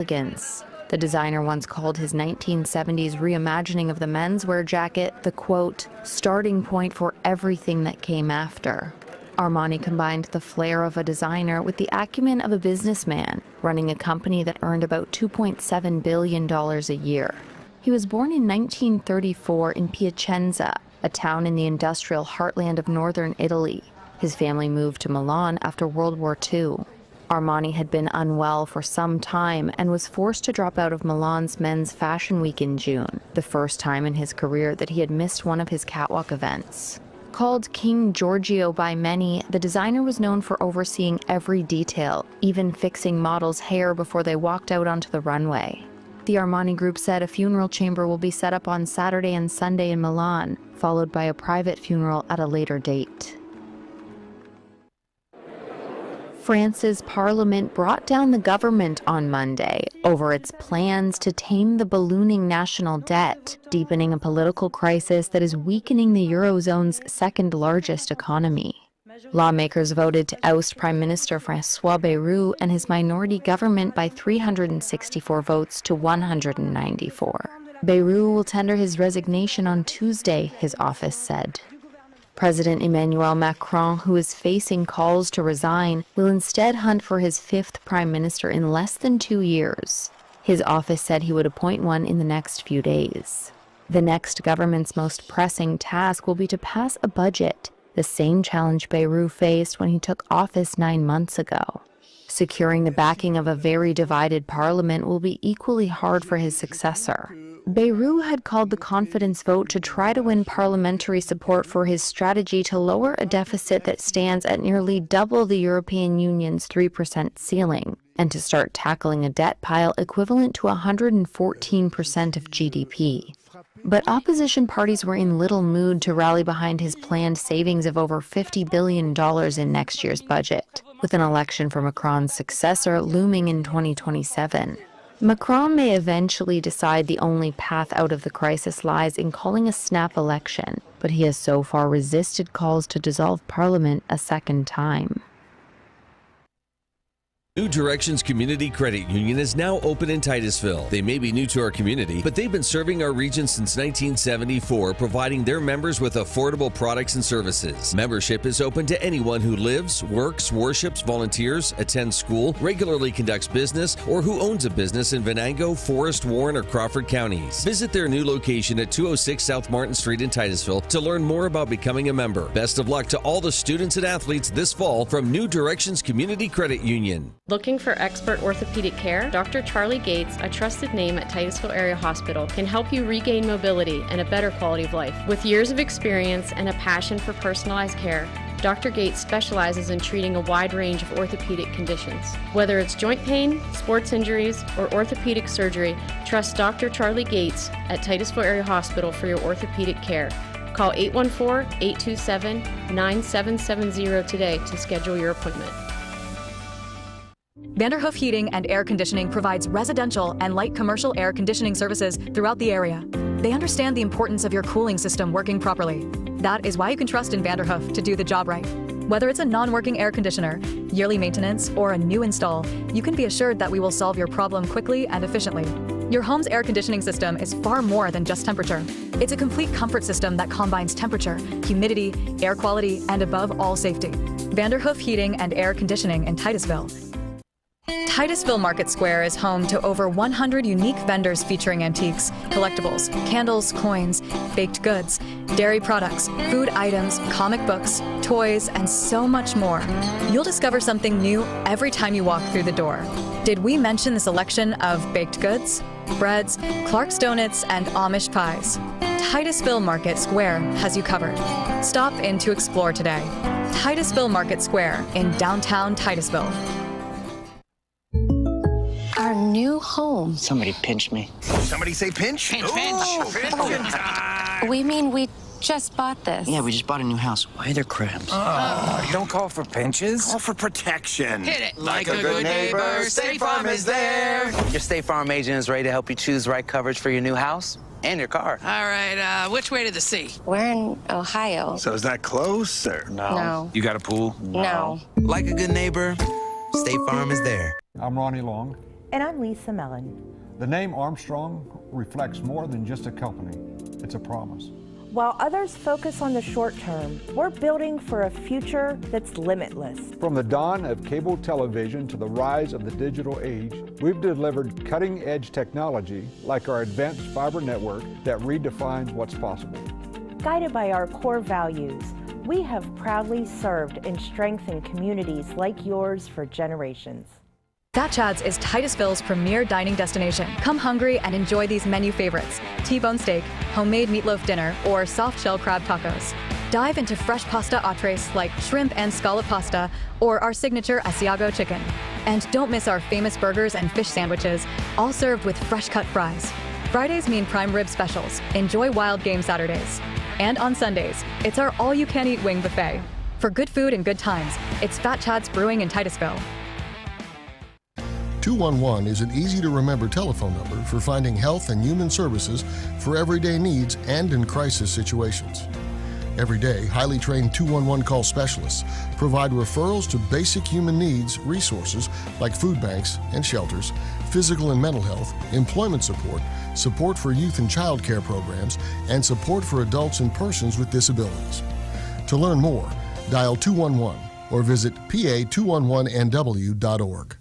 elegance. The designer once called his 1970s reimagining of the menswear jacket the, quote, starting point for everything that came after. Armani combined the flair of a designer with the acumen of a businessman, running a company that earned about $2.7 billion a year. He was born in 1934 in Piacenza, a town in the industrial heartland of northern Italy. His family moved to Milan after World War II. Armani had been unwell for some time and was forced to drop out of Milan's Men's Fashion Week in June, the first time in his career that he had missed one of his catwalk events. Called King Giorgio by many, the designer was known for overseeing every detail, even fixing models' hair before they walked out onto the runway. The Armani Group said a funeral chamber will be set up on Saturday and Sunday in Milan, followed by a private funeral at a later date. France's parliament brought down the government on Monday over its plans to tame the ballooning national debt, deepening a political crisis that is weakening the Eurozone's second-largest economy. Lawmakers voted to oust Prime Minister François Bayrou and his minority government by 364 votes to 194. Bayrou will tender his resignation on Tuesday, his office said. President Emmanuel Macron, who is facing calls to resign, will instead hunt for his fifth prime minister in less than 2 years. His office said he would appoint one in the next few days. The next government's most pressing task will be to pass a budget, the same challenge Bayrou faced when he took office 9 months ago. Securing the backing of a very divided parliament will be equally hard for his successor. Bayrou had called the confidence vote to try to win parliamentary support for his strategy to lower a deficit that stands at nearly double the European Union's 3% ceiling, and to start tackling a debt pile equivalent to 114% of GDP. But opposition parties were in little mood to rally behind his planned savings of over $50 billion in next year's budget, with an election for Macron's successor looming in 2027. Macron may eventually decide the only path out of the crisis lies in calling a snap election, but he has so far resisted calls to dissolve Parliament a second time. New Directions Community Credit Union is now open in Titusville. They may be new to our community, but they've been serving our region since 1974, providing their members with affordable products and services. Membership is open to anyone who lives, works, worships, volunteers, attends school, regularly conducts business, or who owns a business in Venango, Forest, Warren, or Crawford counties. Visit their new location at 206 South Martin Street in Titusville to learn more about becoming a member. Best of luck to all the students and athletes this fall from New Directions Community Credit Union. Looking for expert orthopedic care? Dr. Charlie Gates, a trusted name at Titusville Area Hospital, can help you regain mobility and a better quality of life. With years of experience and a passion for personalized care, Dr. Gates specializes in treating a wide range of orthopedic conditions. Whether it's joint pain, sports injuries, or orthopedic surgery, trust Dr. Charlie Gates at Titusville Area Hospital for your orthopedic care. Call 814-827-9770 today to schedule your appointment. Vanderhoof Heating and Air Conditioning provides residential and light commercial air conditioning services throughout the area. They understand the importance of your cooling system working properly. That is why you can trust in Vanderhoof to do the job right. Whether it's a non-working air conditioner, yearly maintenance, or a new install, you can be assured that we will solve your problem quickly and efficiently. Your home's air conditioning system is far more than just temperature. It's a complete comfort system that combines temperature, humidity, air quality, and above all, safety. Vanderhoof Heating and Air Conditioning in Titusville. Titusville Market Square is home to over 100 unique vendors featuring antiques, collectibles, candles, coins, baked goods, dairy products, food items, comic books, toys, and so much more. You'll discover something new every time you walk through the door. Did we mention the selection of baked goods, breads, Clark's Donuts, and Amish pies? Titusville Market Square has you covered. Stop in to explore today. Titusville Market Square in downtown Titusville. Our new home. Somebody pinched me. Somebody say pinch? Pinch. We mean we just bought this. Yeah, we just bought a new house. Why are there crabs? Don't call for pinches. Call for protection. Hit it. Like a good neighbor, State Farm is there. Your State Farm agent is ready to help you choose the right coverage for your new house and your car. All right, which way to the sea? We're in Ohio. So is that close or No. You got a pool? No. Like a good neighbor, State Farm is there. I'm Ronnie Long. And I'm Lisa Mellon. The name Armstrong reflects more than just a company. It's a promise. While others focus on the short term, we're building for a future that's limitless. From the dawn of cable television to the rise of the digital age, we've delivered cutting-edge technology like our advanced fiber network that redefines what's possible. Guided by our core values, we have proudly served and strengthened communities like yours for generations. Fat Chad's is Titusville's premier dining destination. Come hungry and enjoy these menu favorites: T-bone steak, homemade meatloaf dinner, or soft shell crab tacos. Dive into fresh pasta entrees like shrimp and scallop pasta or our signature Asiago chicken. And don't miss our famous burgers and fish sandwiches, all served with fresh cut fries. Fridays mean prime rib specials. Enjoy wild game Saturdays. And on Sundays, it's our all-you-can-eat wing buffet. For good food and good times, it's Fat Chad's Brewing in Titusville. 211 is an easy-to-remember telephone number for finding health and human services for everyday needs and in crisis situations. Every day, highly trained 211 call specialists provide referrals to basic human needs resources like food banks and shelters, physical and mental health, employment support, support for youth and child care programs, and support for adults and persons with disabilities. To learn more, dial 211 or visit pa211nw.org.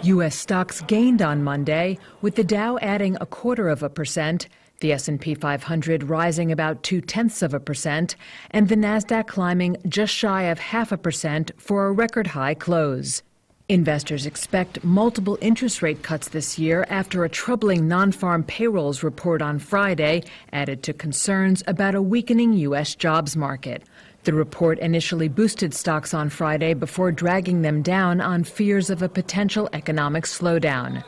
U.S. stocks gained on Monday, with the Dow adding 0.25%, the S&P 500 rising about 0.2%, and the Nasdaq climbing just shy of 0.5% for a record-high close. Investors expect multiple interest rate cuts this year after a troubling non-farm payrolls report on Friday added to concerns about a weakening U.S. jobs market. The report initially boosted stocks on Friday before dragging them down on fears of a potential economic slowdown.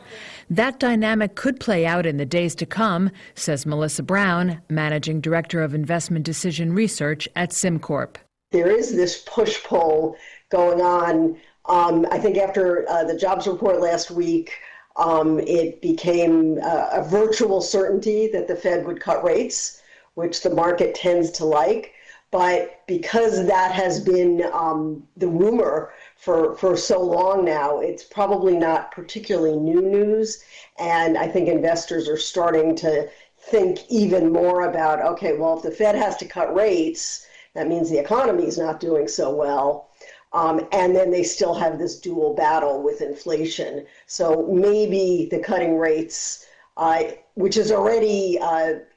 That dynamic could play out in the days to come, says Melissa Brown, Managing Director of Investment Decision Research at SimCorp. There is this push-pull going on. I think after the jobs report last week, it became a virtual certainty that the Fed would cut rates, which the market tends to like. But because that has been the rumor for so long now, it's probably not particularly new news. And I think investors are starting to think even more about, okay, well, if the Fed has to cut rates, that means the economy is not doing so well. And then they still have this dual battle with inflation. So maybe the cutting rates, which is already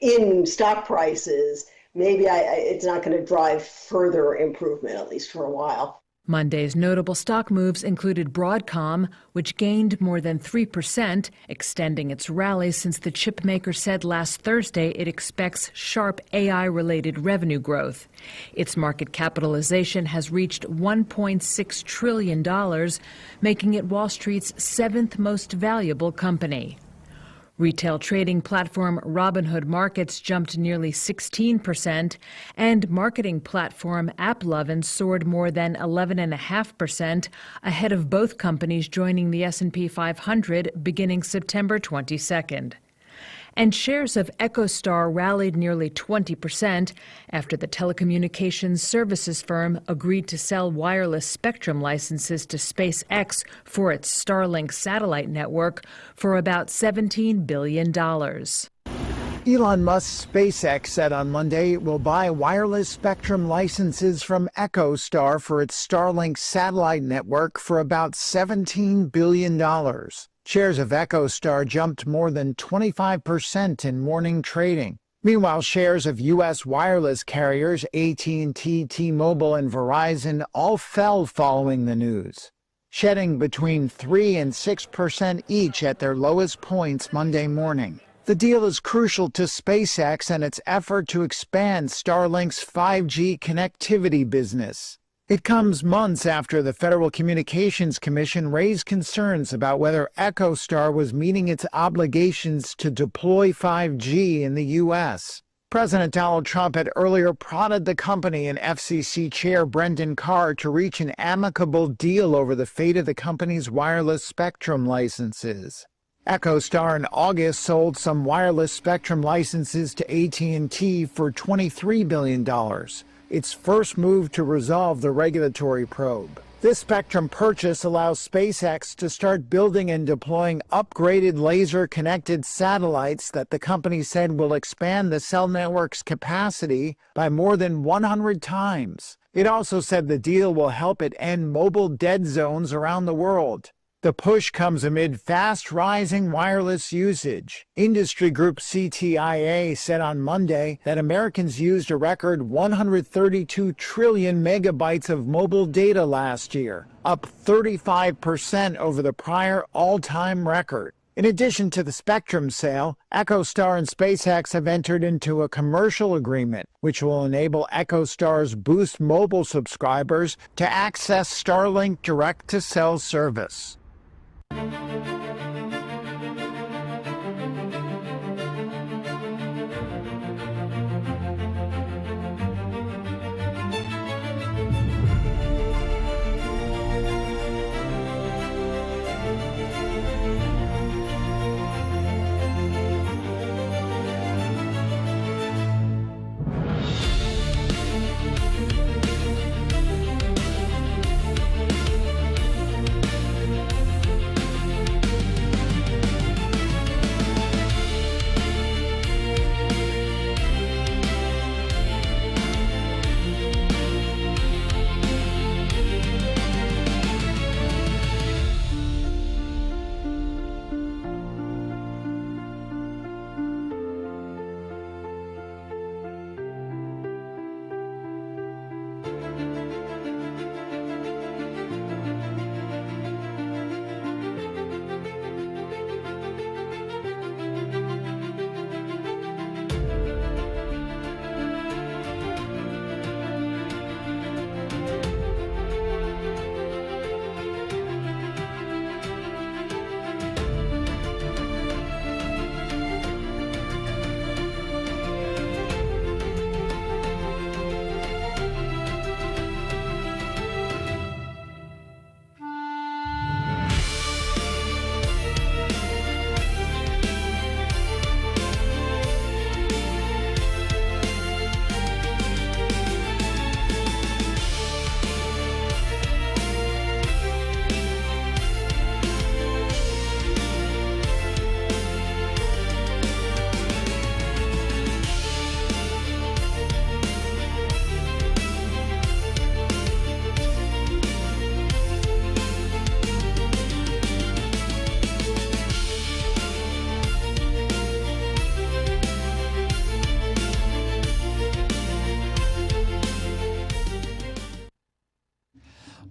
in stock prices, maybe it's not going to drive further improvement, at least for a while. Monday's notable stock moves included Broadcom, which gained more than 3%, extending its rally since the chipmaker said last Thursday it expects sharp AI-related revenue growth. Its market capitalization has reached $1.6 trillion, making it Wall Street's seventh most valuable company. Retail trading platform Robinhood Markets jumped nearly 16%, and marketing platform AppLovin soared more than 11.5%, ahead of both companies joining the S&P 500 beginning September 22nd. and shares of EchoStar rallied nearly 20% after the telecommunications services firm agreed to sell wireless spectrum licenses to SpaceX for its Starlink satellite network for about $17 billion. Elon Musk's SpaceX said on Monday it will buy wireless spectrum licenses from EchoStar for its Starlink satellite network for about $17 billion. Shares of EchoStar jumped more than 25% in morning trading. Meanwhile, shares of U.S. wireless carriers AT&T, T-Mobile, and Verizon all fell following the news, shedding between 3 and 6% each at their lowest points Monday morning. The deal is crucial to SpaceX and its effort to expand Starlink's 5G connectivity business. It comes months after the Federal Communications Commission raised concerns about whether EchoStar was meeting its obligations to deploy 5G in the U.S. President Donald Trump had earlier prodded the company and FCC Chair Brendan Carr to reach an amicable deal over the fate of the company's wireless spectrum licenses. EchoStar in August sold some wireless spectrum licenses to AT&T for $23 billion, its first move to resolve the regulatory probe. This spectrum purchase allows SpaceX to start building and deploying upgraded laser-connected satellites that the company said will expand the cell network's capacity by more than 100 times. It also said the deal will help it end mobile dead zones around the world. The push comes amid fast-rising wireless usage. Industry group CTIA said on Monday that Americans used a record 132 trillion megabytes of mobile data last year, up 35% over the prior all-time record. In addition to the spectrum sale, EchoStar and SpaceX have entered into a commercial agreement, which will enable EchoStar's Boost mobile subscribers to access Starlink direct-to-cell service.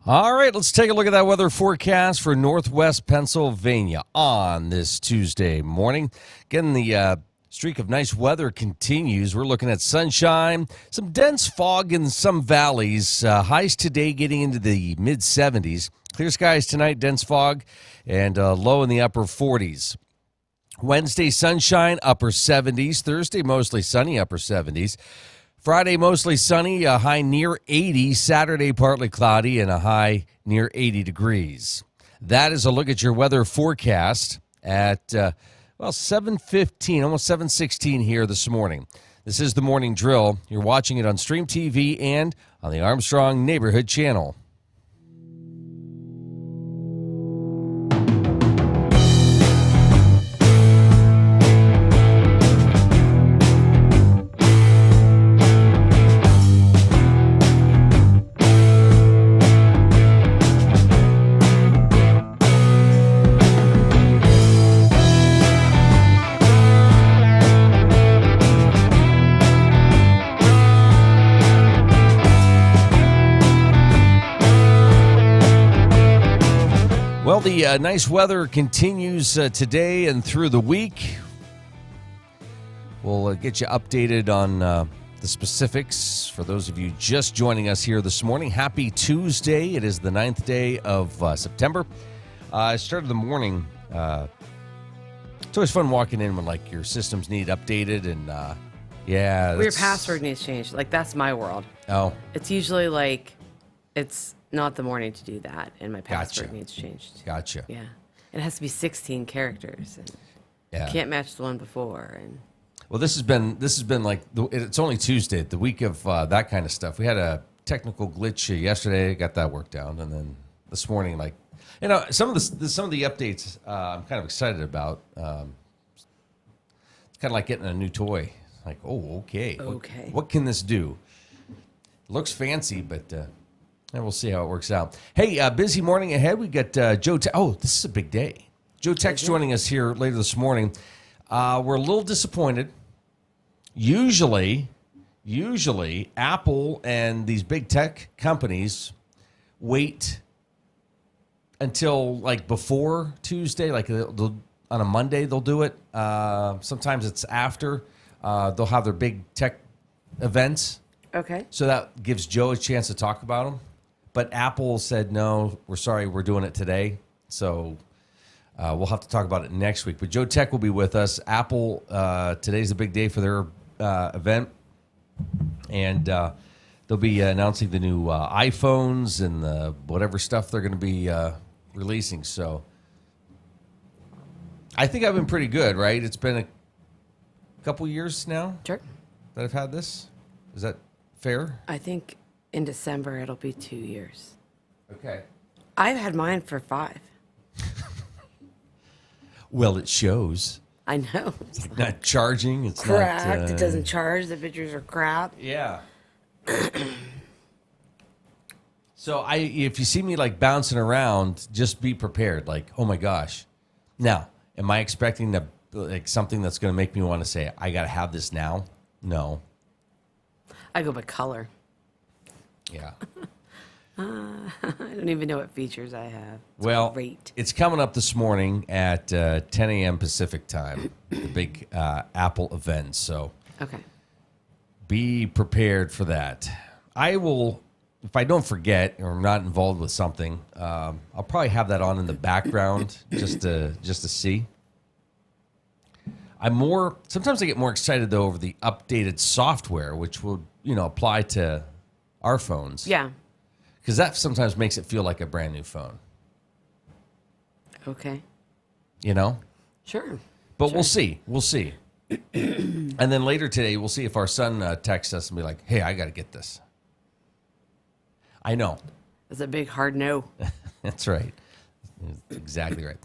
All right, let's take a look at that weather forecast for northwest Pennsylvania on this Tuesday morning. Again, the streak of nice weather continues. We're looking at sunshine, some dense fog in some valleys. Highs today getting into the mid-70s. Clear skies tonight, dense fog, and low in the upper 40s. Wednesday, sunshine, upper 70s. Thursday, mostly sunny, upper 70s. Friday, mostly sunny, a high near 80. Saturday, partly cloudy, and a high near 80 degrees. That is a look at your weather forecast at Well, 7:15, almost 7:16 here this morning. This is the Morning Drill. You're watching it on Stream TV and on the Armstrong Neighborhood Channel. Well, the nice weather continues today and through the week. We'll get you updated on the specifics. For those of you just joining us here this morning, happy Tuesday. It is the 9th day of September. I started the morning. It's always fun walking in when like your systems need updated and yeah. Your password needs changed. Like that's my world. Oh. It's usually like it's not the morning to do that, and my password needs changed. Gotcha. Yeah, it has to be 16 characters, and you can't match the one before. And well, this has been like it's only Tuesday, the week of that kind of stuff. We had a technical glitch yesterday, got that worked out, and then this morning, like some of the updates I'm kind of excited about. It's kind of like getting a new toy. Like, oh, okay. What can this do? Looks fancy, but. And we'll see how it works out. Hey, busy morning ahead. We got Joe. This is a big day. Joe Tech's joining us here later this morning. We're a little disappointed. Usually, Apple and these big tech companies wait until like before Tuesday, like they'll, on a Monday they'll do it. Sometimes it's after. They'll have their big tech events. Okay. So that gives Joe a chance to talk about them. But Apple said, no, we're sorry, we're doing it today. So we'll have to talk about it next week. But Joe Tech will be with us. Apple, today's a big day for their event. And they'll be announcing the new iPhones and the whatever stuff they're going to be releasing. So I think I've been pretty good, right? It's been a couple years now that I've had this. Is that fair? I think in December it'll be 2 years. Okay. I've had mine for 5. Well, it shows. I know. It's like not charging. It's cracked. not, it doesn't charge. The pictures are crap. Yeah. So if you see me like bouncing around, just be prepared. Like, oh my gosh. Now, am I expecting something that's going to make me want to say, I got to have this now? No. I go by color. Yeah. I don't even know what features I have. It's coming up this morning at 10 a.m. Pacific time, the big Apple event. So be prepared for that. I will, if I don't forget or I'm not involved with something, I'll probably have that on in the background just to see. Sometimes I get more excited, though, over the updated software, which will, apply to our phones. Yeah. Because that sometimes makes it feel like a brand new phone. Okay. Sure. But we'll see. We'll see. And then later today, we'll see if our son texts us and be like, hey, I got to get this. I know. That's a big hard no. That's right. Exactly right.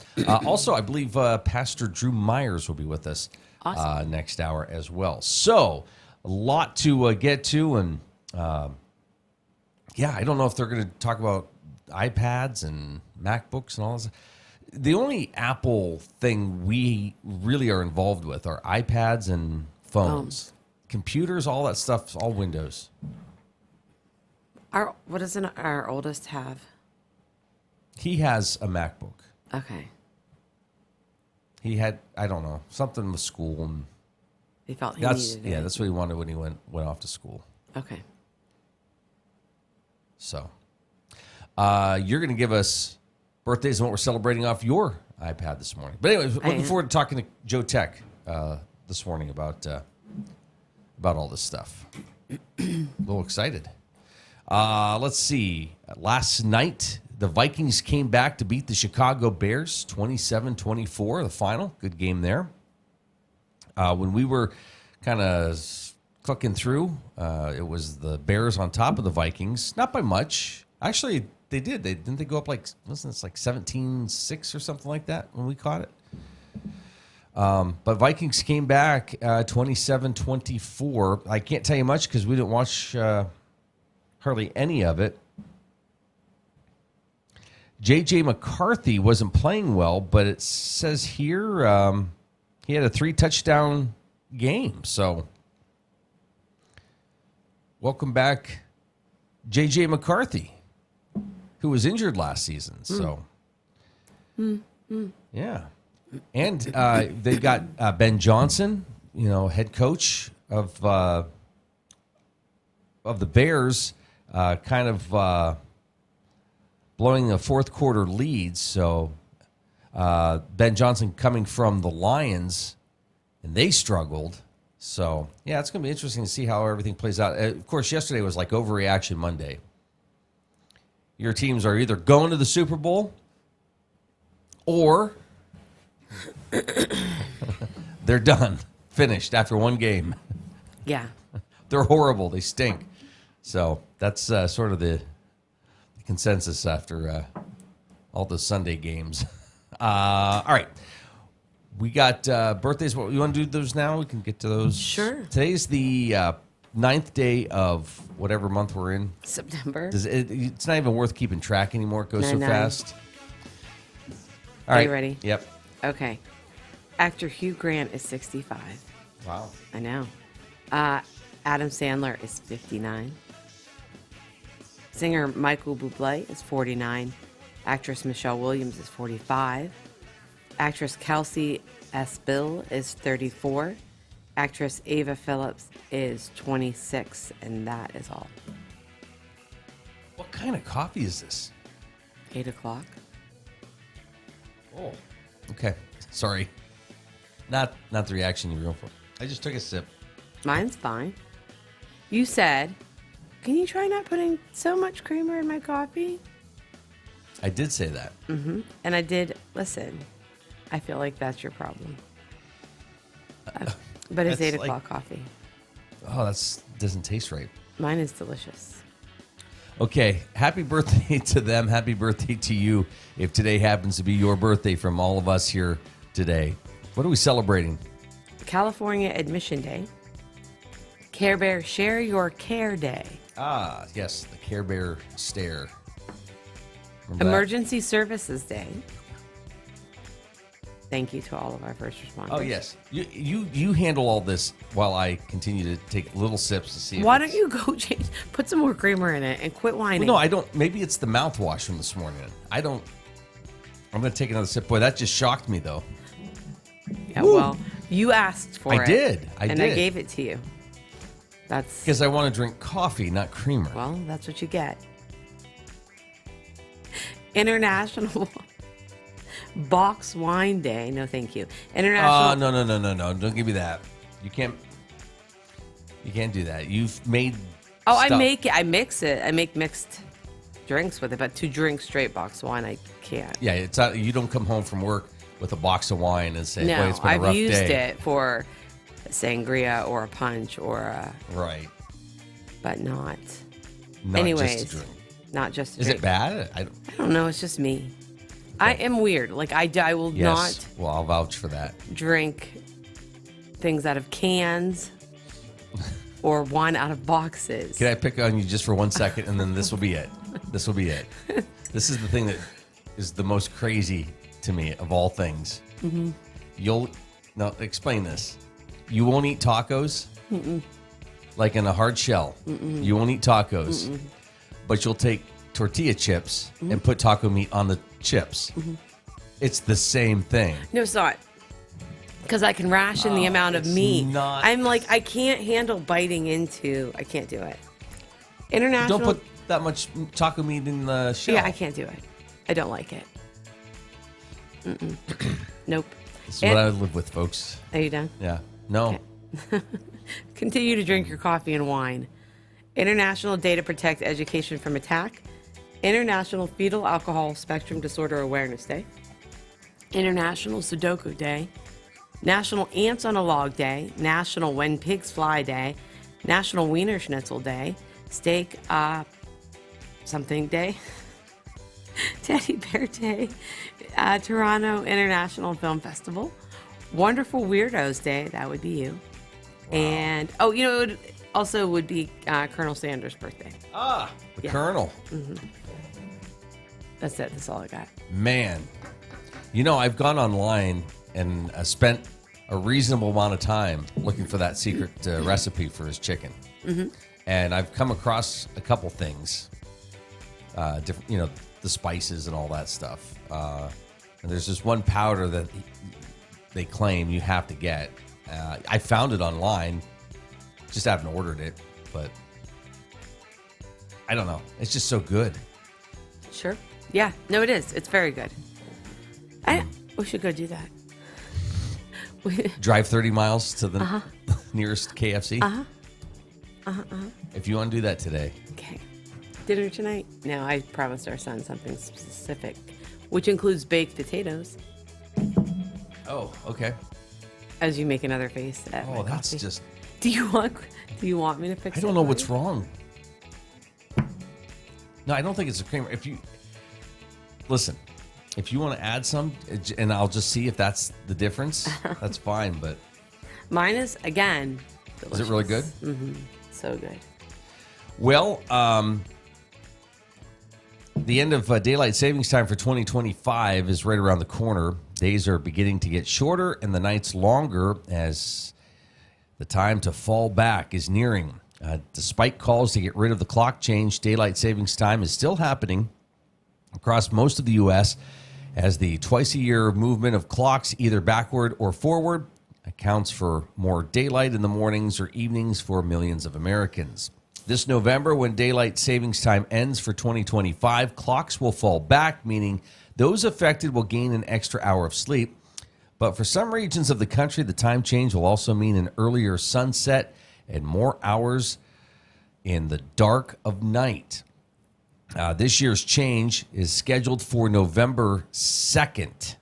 Also, I believe Pastor Drew Myers will be with us next hour as well. So, a lot to get to. And, I don't know if they're going to talk about iPads and MacBooks and all this. The only Apple thing we really are involved with are iPads and phones. Computers, all that stuff, all Windows. What does our oldest have? He has a MacBook. Okay. He had, I don't know, something with school. And he felt he needed it. Yeah, that's what he wanted when he went off to school. Okay. So, you're going to give us birthdays and what we're celebrating off your iPad this morning. But anyways, looking forward to talking to Joe Tech this morning about all this stuff. A little excited. Let's see. Last night, the Vikings came back to beat the Chicago Bears 27-24, the final. Good game there. When we were kind of clicking through, it was the Bears on top of the Vikings. Not by much. Actually, they did. Didn't they go up wasn't it like 17-6 or something like that when we caught it? But Vikings came back 27-24. I can't tell you much because we didn't watch hardly any of it. J.J. McCarthy wasn't playing well, but it says here he had a 3-touchdown game. So welcome back, J.J. McCarthy, who was injured last season. So, yeah. And they got Ben Johnson, head coach of the Bears, kind of blowing a fourth quarter lead. So Ben Johnson coming from the Lions, and they struggled. So, yeah, it's going to be interesting to see how everything plays out. Of course, yesterday was like Overreaction Monday. Your teams are either going to the Super Bowl or they're done, finished after one game. Yeah. They're horrible. They stink. So that's sort of the consensus after all the Sunday games. All right. We got birthdays. You want to do those now? We can get to those. Sure. Today's the 9th day of whatever month we're in. September. It's not even worth keeping track anymore. It goes so 9/9. fast. Are you ready? Yep. Okay. Actor Hugh Grant is 65. Wow. I know. Adam Sandler is 59. Singer Michael Bublé is 49. Actress Michelle Williams is 45. Actress Kelsey Bill is 34. Actress Ava Phillips is 26. And that is all. What kind of coffee is this? 8 o'clock. Oh. Okay. Sorry. Not the reaction you were going for. I just took a sip. Mine's fine. You said, can you try not putting so much creamer in my coffee? I did say that. Mm-hmm. And I did listen. I feel like that's your problem. But it's 8 o'clock coffee. Oh, doesn't taste right. Mine is delicious. Okay. Happy birthday to them. Happy birthday to you. If today happens to be your birthday from all of us here today. What are we celebrating? California Admission Day. Care Bear Share Your Care Day. Ah, yes. The Care Bear stare. Remember Emergency Services Day. Thank you to all of our first responders. Oh, yes. You handle all this while I continue to take little sips to see. Why don't you go change? Put some more creamer in it and quit whining. Well, no, I don't. Maybe it's the mouthwash from this morning. I'm going to take another sip. Boy, that just shocked me, though. Yeah, well, you asked for it. I did. I gave it to you. That's because I want to drink coffee, not creamer. Well, that's what you get. International Box Wine Day. No, thank you. International. No. Don't give me that. You can't do that. You've made. Oh, stuff. I make it. I mix it. I make mixed drinks with it, but to drink straight box wine, I can't. Yeah, it's not, you don't come home from work with a box of wine and say, no, "Boy, it's been a rough day." I've used it for a sangria or a punch or a right, but not anyways, just a drink. Not just. Is it bad? I don't know. It's just me. I am weird. Like I will not. Well, I'll vouch for that. Drink things out of cans or wine out of boxes. Can I pick on you just for 1 second, and then this will be it? This will be it. This is the thing that is the most crazy to me of all things. Mm-hmm. Now explain this. You won't eat tacos, like in a hard shell. Mm-mm. You won't eat tacos, but you'll take tortilla chips and put taco meat on the chips. It's the same thing. No, it's not. Because I can ration the amount of meat. I'm like, I can't handle biting into. I can't do it. International. Don't put that much taco meat in the shell. Yeah, I can't do it. I don't like it. Nope. This is what I live with, folks. Are you done? Yeah. No. Okay. Continue to drink your coffee and wine. International Day to Protect Education from Attack. International Fetal Alcohol Spectrum Disorder Awareness Day. International Sudoku Day. National Ants on a Log Day, National When Pigs Fly Day, National Wiener Schnitzel Day, Steak something Day, Teddy Bear Day, Toronto International Film Festival, Wonderful Weirdos Day, that would be you. Wow. And, it would also would be Colonel Sanders' birthday. The Colonel. Mm-hmm. That's it. That's all I got. Man, I've gone online and spent a reasonable amount of time looking for that secret recipe for his chicken. Mm-hmm. And I've come across a couple things, different, the spices and all that stuff. And there's this one powder that they claim you have to get. I found it online, just haven't ordered it, but I don't know. It's just so good. Sure. Yeah. No, it is. It's very good. We should go do that. Drive 30 miles to the nearest KFC? If you want to do that today. Okay. Dinner tonight? No, I promised our son something specific, which includes baked potatoes. Oh, okay. As you make another face at my that's coffee. just... Do you want me to fix it? I don't know what's wrong. No, I don't think it's a creamer. Listen, if you want to add some, and I'll just see if that's the difference, that's fine, but... Mine is, again, delicious. Is it really good? Mm-hmm. So good. Well, the end of daylight savings time for 2025 is right around the corner. Days are beginning to get shorter and the nights longer as the time to fall back is nearing. Despite calls to get rid of the clock change, daylight savings time is still happening across most of the U.S. as the twice-a-year movement of clocks, either backward or forward, accounts for more daylight in the mornings or evenings for millions of Americans. This November, when daylight savings time ends for 2025, clocks will fall back, meaning those affected will gain an extra hour of sleep. But for some regions of the country, the time change will also mean an earlier sunset and more hours in the dark of night. This year's change is scheduled for November 2nd.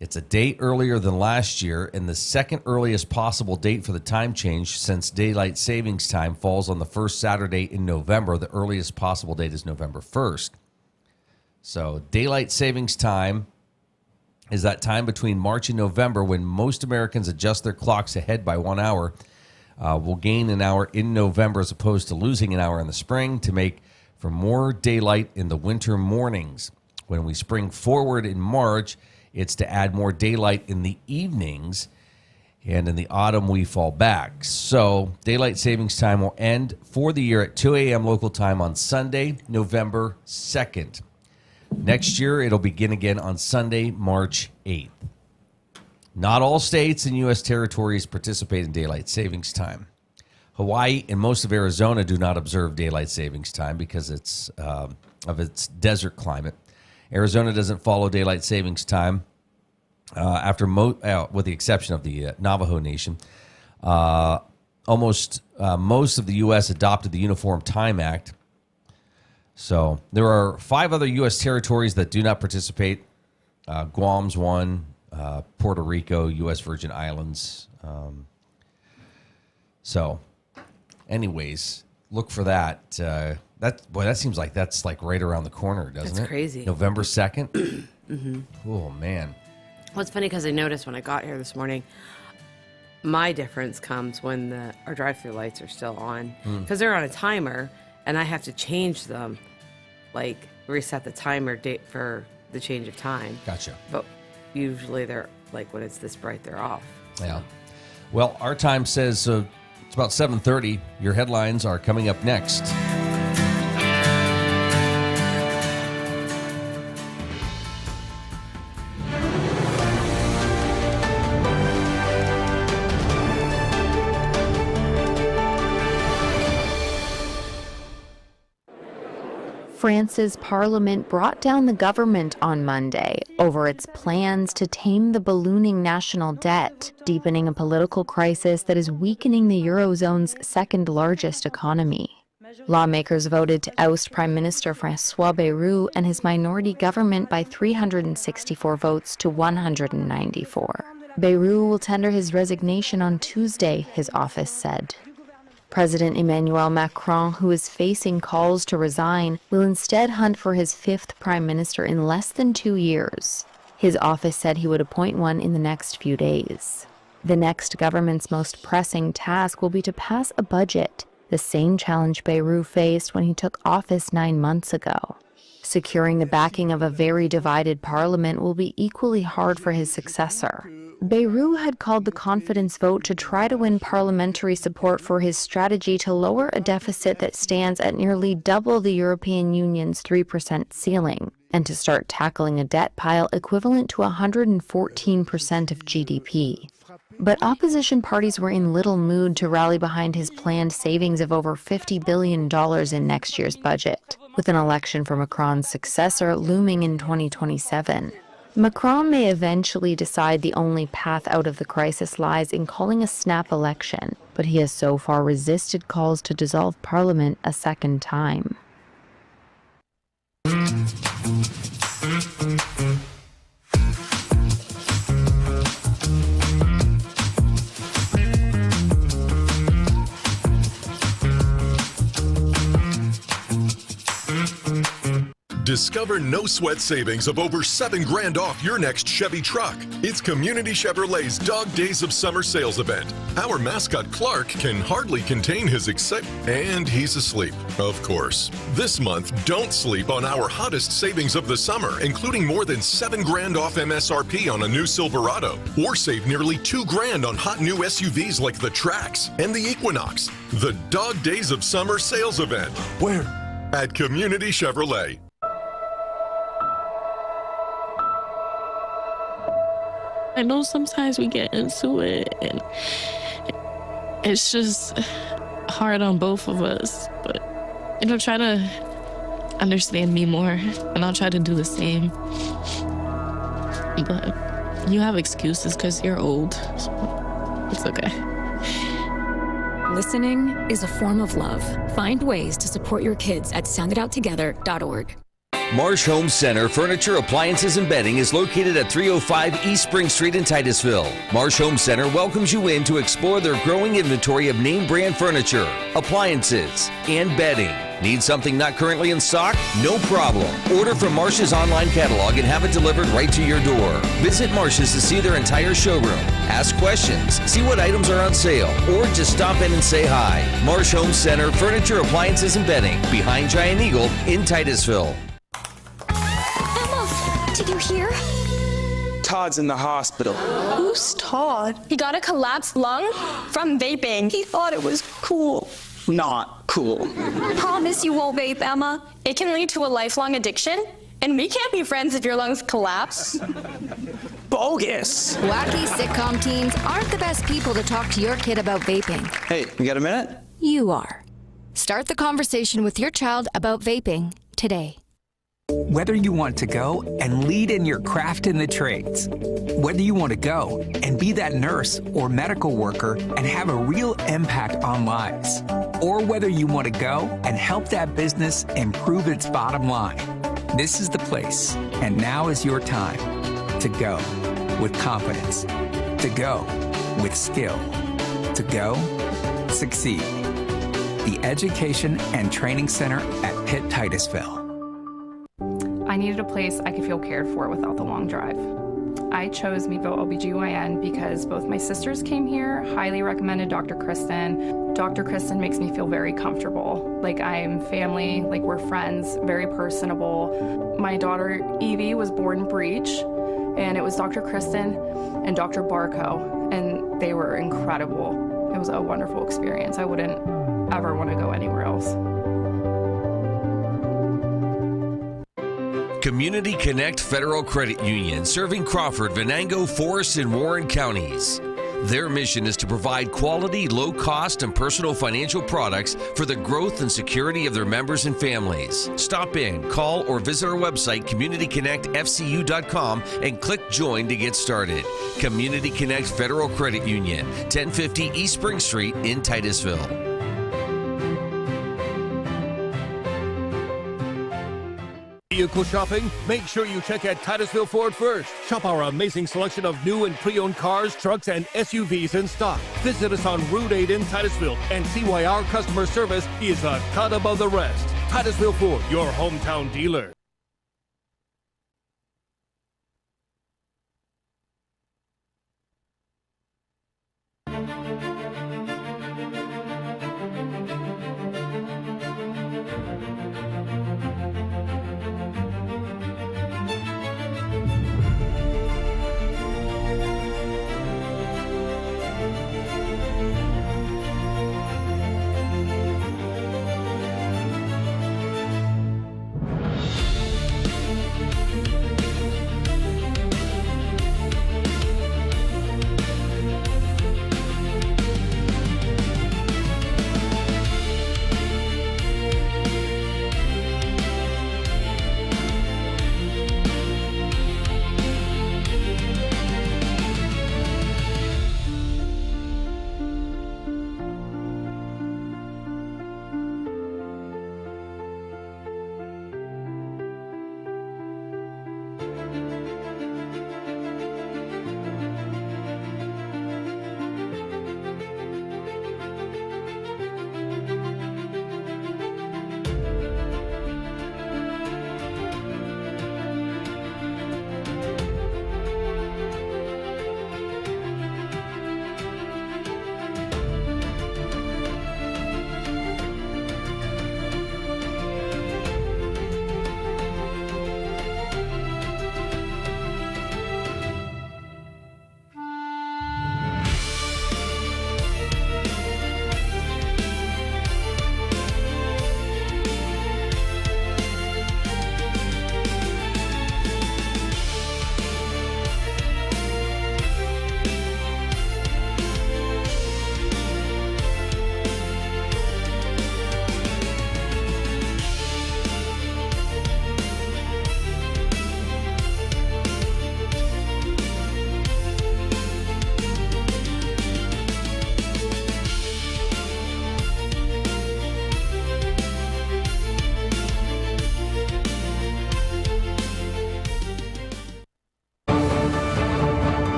It's a day earlier than last year and the second earliest possible date for the time change since daylight savings time falls on the first Saturday in November. The earliest possible date is November 1st. So daylight savings time is that time between March and November when most Americans adjust their clocks ahead by 1 hour. We'll gain an hour in November as opposed to losing an hour in the spring to make for more daylight in the winter mornings. When we spring forward in March, it's to add more daylight in the evenings, and in the autumn we fall back. So daylight savings time will end for the year at 2 a.m. local time on Sunday, November 2nd. Next year, it'll begin again on Sunday, March 8th. Not all states and U.S. territories participate in daylight savings time. Hawaii and most of Arizona do not observe daylight savings time because of its desert climate. Arizona doesn't follow daylight savings time with the exception of the Navajo Nation. Most of the U.S. adopted the Uniform Time Act. So there are 5 other U.S. territories that do not participate. Guam's one, Puerto Rico, U.S. Virgin Islands. So anyways, look for that. That seems like that's like right around the corner, doesn't it? That's crazy. November 2nd? Mm-hmm. Oh, man. Well, it's funny because I noticed when I got here this morning, my difference comes when our drive-through lights are still on. Because they're on a timer, and I have to change them, like reset the timer date for the change of time. Gotcha. But usually they're, like when it's this bright, they're off. So. Yeah. Well, our time says it's about 7:30. Your headlines are coming up next. France's parliament brought down the government on Monday over its plans to tame the ballooning national debt, deepening a political crisis that is weakening the Eurozone's second largest economy. Lawmakers voted to oust Prime Minister François Bayrou and his minority government by 364 votes to 194. Bayrou will tender his resignation on Tuesday, his office said. President Emmanuel Macron, who is facing calls to resign, will instead hunt for his fifth prime minister in less than 2 years. His office said he would appoint one in the next few days. The next government's most pressing task will be to pass a budget, the same challenge Bayrou faced when he took office 9 months ago. Securing the backing of a very divided parliament will be equally hard for his successor. Bayrou had called the confidence vote to try to win parliamentary support for his strategy to lower a deficit that stands at nearly double the European Union's 3% ceiling, and to start tackling a debt pile equivalent to 114% of GDP. But opposition parties were in little mood to rally behind his planned savings of over $50 billion in next year's budget, with an election for Macron's successor looming in 2027. Macron may eventually decide the only path out of the crisis lies in calling a snap election, but he has so far resisted calls to dissolve Parliament a second time. Discover no-sweat savings of over $7,000 off your next Chevy truck. It's Community Chevrolet's Dog Days of Summer sales event. Our mascot Clark can hardly contain his excitement, and he's asleep, of course. This month, don't sleep on our hottest savings of the summer, including more than $7,000 off MSRP on a new Silverado, or save nearly $2,000 on hot new SUVs like the Trax and the Equinox. The Dog Days of Summer sales event. Where? At Community Chevrolet. I know sometimes we get into it and it's just hard on both of us, but try to understand me more and I'll try to do the same. But you have excuses because you're old, so it's okay. Listening is a form of love. Find ways to support your kids at sounditouttogether.org. Marsh Home Center Furniture, Appliances, and Bedding is located at 305 East Spring Street in Titusville. Marsh Home Center welcomes you in to explore their growing inventory of name brand furniture, appliances, and bedding. Need something not currently in stock? No problem. Order from Marsh's online catalog and have it delivered right to your door. Visit Marsh's to see their entire showroom. Ask questions, see what items are on sale, or just stop in and say hi. Marsh Home Center Furniture, Appliances, and Bedding, behind Giant Eagle in Titusville. Did you hear? Todd's in the hospital. Who's Todd? He got a collapsed lung from vaping. He thought it was cool. Not cool. Promise you won't vape, Emma. It can lead to a lifelong addiction, and we can't be friends if your lungs collapse. Bogus. Wacky sitcom teens aren't the best people to talk to your kid about vaping. Hey, you got a minute? You are. Start the conversation with your child about vaping today. Whether you want to go and lead in your craft in the trades, whether you want to go and be that nurse or medical worker and have a real impact on lives, or whether you want to go and help that business improve its bottom line, this is the place, and now is your time to go with confidence, to go with skill, to go succeed. The Education and Training Center at Pitt Titusville. I needed a place I could feel cared for without the long drive. I chose Meadville OBGYN because both my sisters came here, highly recommended Dr. Kristen. Dr. Kristen makes me feel very comfortable, like I'm family, like we're friends, very personable. My daughter Evie was born breech, and it was Dr. Kristen and Dr. Barco, and they were incredible. It was a wonderful experience. I wouldn't ever want to go anywhere else. Community Connect Federal Credit Union, serving Crawford, Venango, Forest, and Warren counties. Their mission is to provide quality, low-cost, and personal financial products for the growth and security of their members and families. Stop in, call, or visit our website, communityconnectfcu.com, and click Join to get started. Community Connect Federal Credit Union, 1050 East Spring Street in Titusville. vehicle shopping? Make sure you check out Titusville Ford first. Shop our amazing selection of new and pre-owned cars, trucks, and SUVs in stock. Visit us on Route 8 in Titusville and see why our customer service is a cut above the rest. Titusville Ford, your hometown dealer.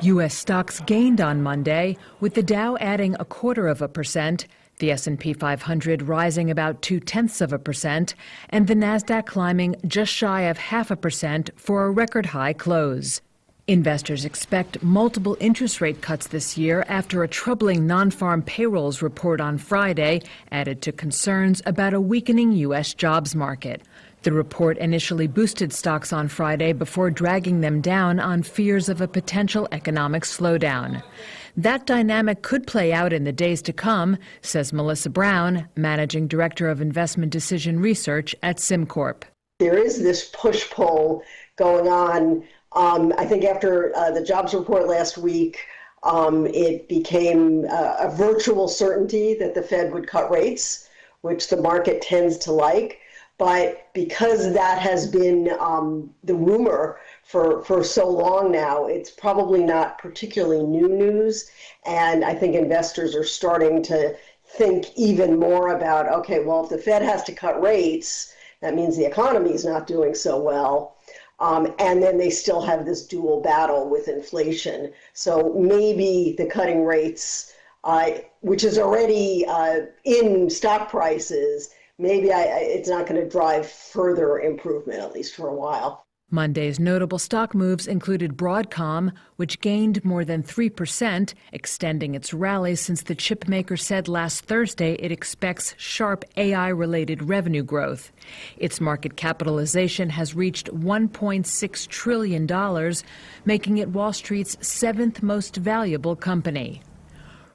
U.S. stocks gained on Monday, with the Dow adding 0.25%, the S&P 500 rising about 0.2%, and the Nasdaq climbing just shy of 0.5% for a record high close. Investors expect multiple interest rate cuts this year after a troubling non-farm payrolls report on Friday added to concerns about a weakening U.S. jobs market. The report initially boosted stocks on Friday before dragging them down on fears of a potential economic slowdown. That dynamic could play out in the days to come, says Melissa Brown, Managing Director of Investment Decision Research at SimCorp. There is this push-pull going on. I think after the jobs report last week, it became a virtual certainty that the Fed would cut rates, which the market tends to like. But because that has been the rumor for so long now, it's probably not particularly new news. And I think investors are starting to think even more about, okay, well, if the Fed has to cut rates, that means the economy is not doing so well. And then they still have this dual battle with inflation. So maybe the cutting rates, which is already in stock prices, maybe it's not going to drive further improvement, at least for a while. Monday's notable stock moves included Broadcom, which gained more than 3%, extending its rally since the chipmaker said last Thursday it expects sharp AI-related revenue growth. Its market capitalization has reached $1.6 trillion, making it Wall Street's seventh most valuable company.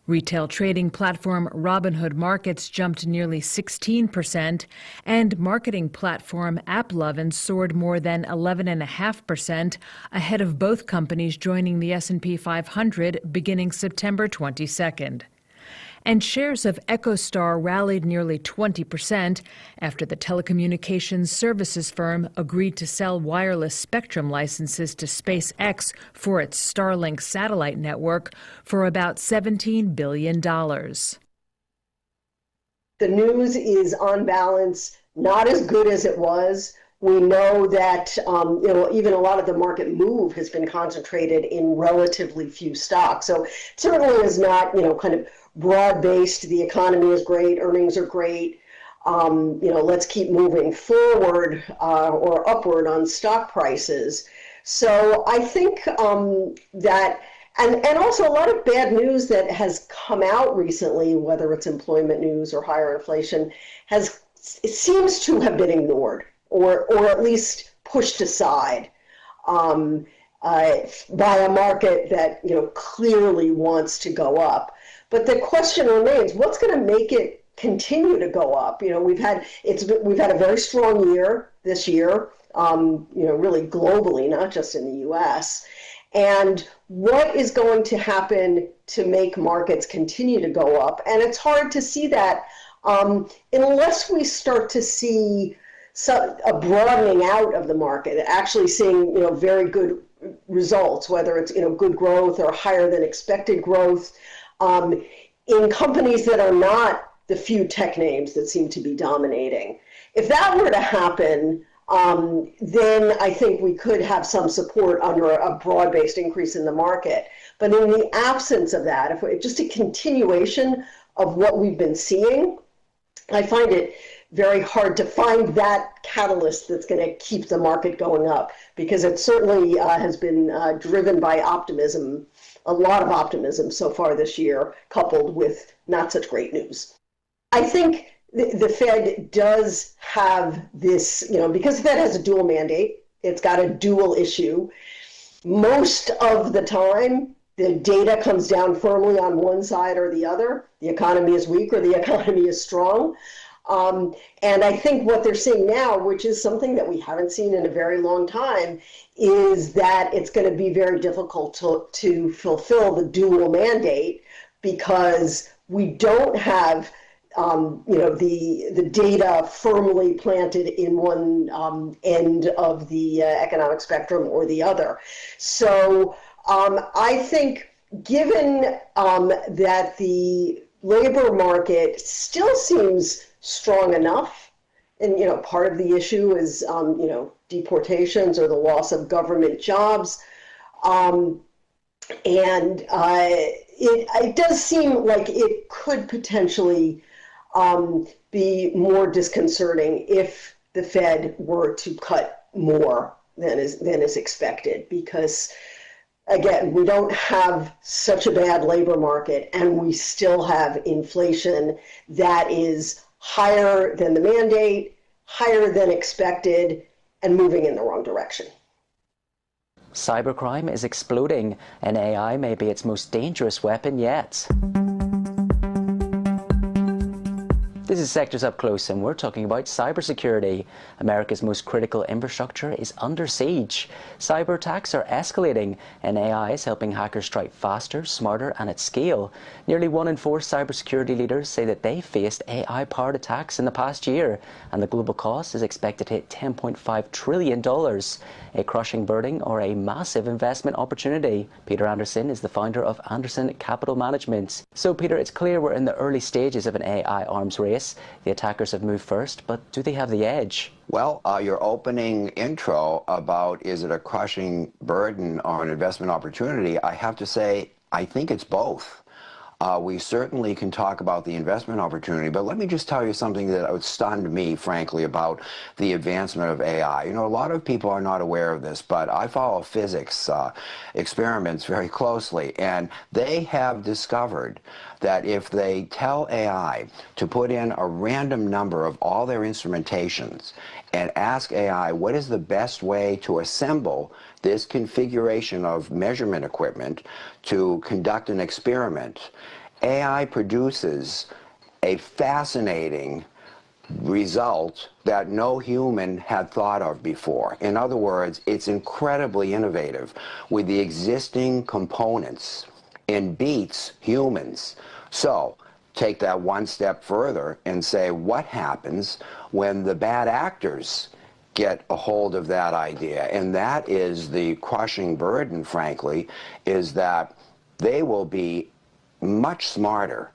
Retail trading platform Robinhood Markets jumped nearly 16%, and marketing platform AppLovin soared more than 11.5%, ahead of both companies joining the S&P 500 beginning September 22nd. And shares of EchoStar rallied nearly 20% after the telecommunications services firm agreed to sell wireless spectrum licenses to SpaceX for its Starlink satellite network for about $17 billion. The news is on balance not as good as it was. We know that even a lot of the market move has been concentrated in relatively few stocks. So it certainly is not kind of broad-based. The economy is great, earnings are great. Let's keep moving forward or upward on stock prices. So I think that, and also a lot of bad news that has come out recently, whether it's employment news or higher inflation, it seems to have been ignored or at least pushed aside by a market that clearly wants to go up. But the question remains: what's going to make it continue to go up? We've had a very strong year this year, really globally, not just in the U.S. And what is going to happen to make markets continue to go up? And it's hard to see that unless we start to see a broadening out of the market, actually seeing very good results, whether it's good growth or higher than expected growth in companies that are not the few tech names that seem to be dominating. If that were to happen, then I think we could have some support under a broad-based increase in the market. But in the absence of that, just a continuation of what we've been seeing, I find it very hard to find that catalyst that's going to keep the market going up, because it certainly has been driven by optimism, a lot of optimism so far this year, coupled with not such great news. I think the Fed does have this, because the Fed has a dual mandate, it's got a dual issue. Most of the time, the data comes down firmly on one side or the other. The economy is weak or the economy is strong. And I think what they're seeing now, which is something that we haven't seen in a very long time, is that it's going to be very difficult to fulfill the dual mandate, because we don't have the data firmly planted in one end of the economic spectrum or the other. So I think, given that the labor market still seems strong enough, and part of the issue is deportations or the loss of government jobs, and it does seem like it could potentially be more disconcerting if the Fed were to cut more than is expected, because again, we don't have such a bad labor market, and we still have inflation that is higher than the mandate, higher than expected, and moving in the wrong direction. Cybercrime is exploding, and AI may be its most dangerous weapon yet. This is Sectors Up Close, and we're talking about cybersecurity. America's most critical infrastructure is under siege. Cyber attacks are escalating, and AI is helping hackers strike faster, smarter, and at scale. Nearly 1 in 4 cybersecurity leaders say that they faced AI-powered attacks in the past year, and the global cost is expected to hit $10.5 trillion. A crushing burden or a massive investment opportunity? Peter Anderson is the founder of Anderson Capital Management. So, Peter, it's clear we're in the early stages of an AI arms race. The attackers have moved first, but do they have the edge? Well, your opening intro about is it a crushing burden or an investment opportunity, I have to say, I think it's both. We certainly can talk about the investment opportunity, but let me just tell you something that stunned me, frankly, about the advancement of AI. A lot of people are not aware of this, but I follow physics experiments very closely, and they have discovered that if they tell AI to put in a random number of all their instrumentations and ask AI what is the best way to assemble this configuration of measurement equipment to conduct an experiment, AI produces a fascinating result that no human had thought of before. In other words, it's incredibly innovative with the existing components and beats humans. So take that one step further and say, what happens when the bad actors get a hold of that idea? And that is the crushing burden, frankly, is that they will be much smarter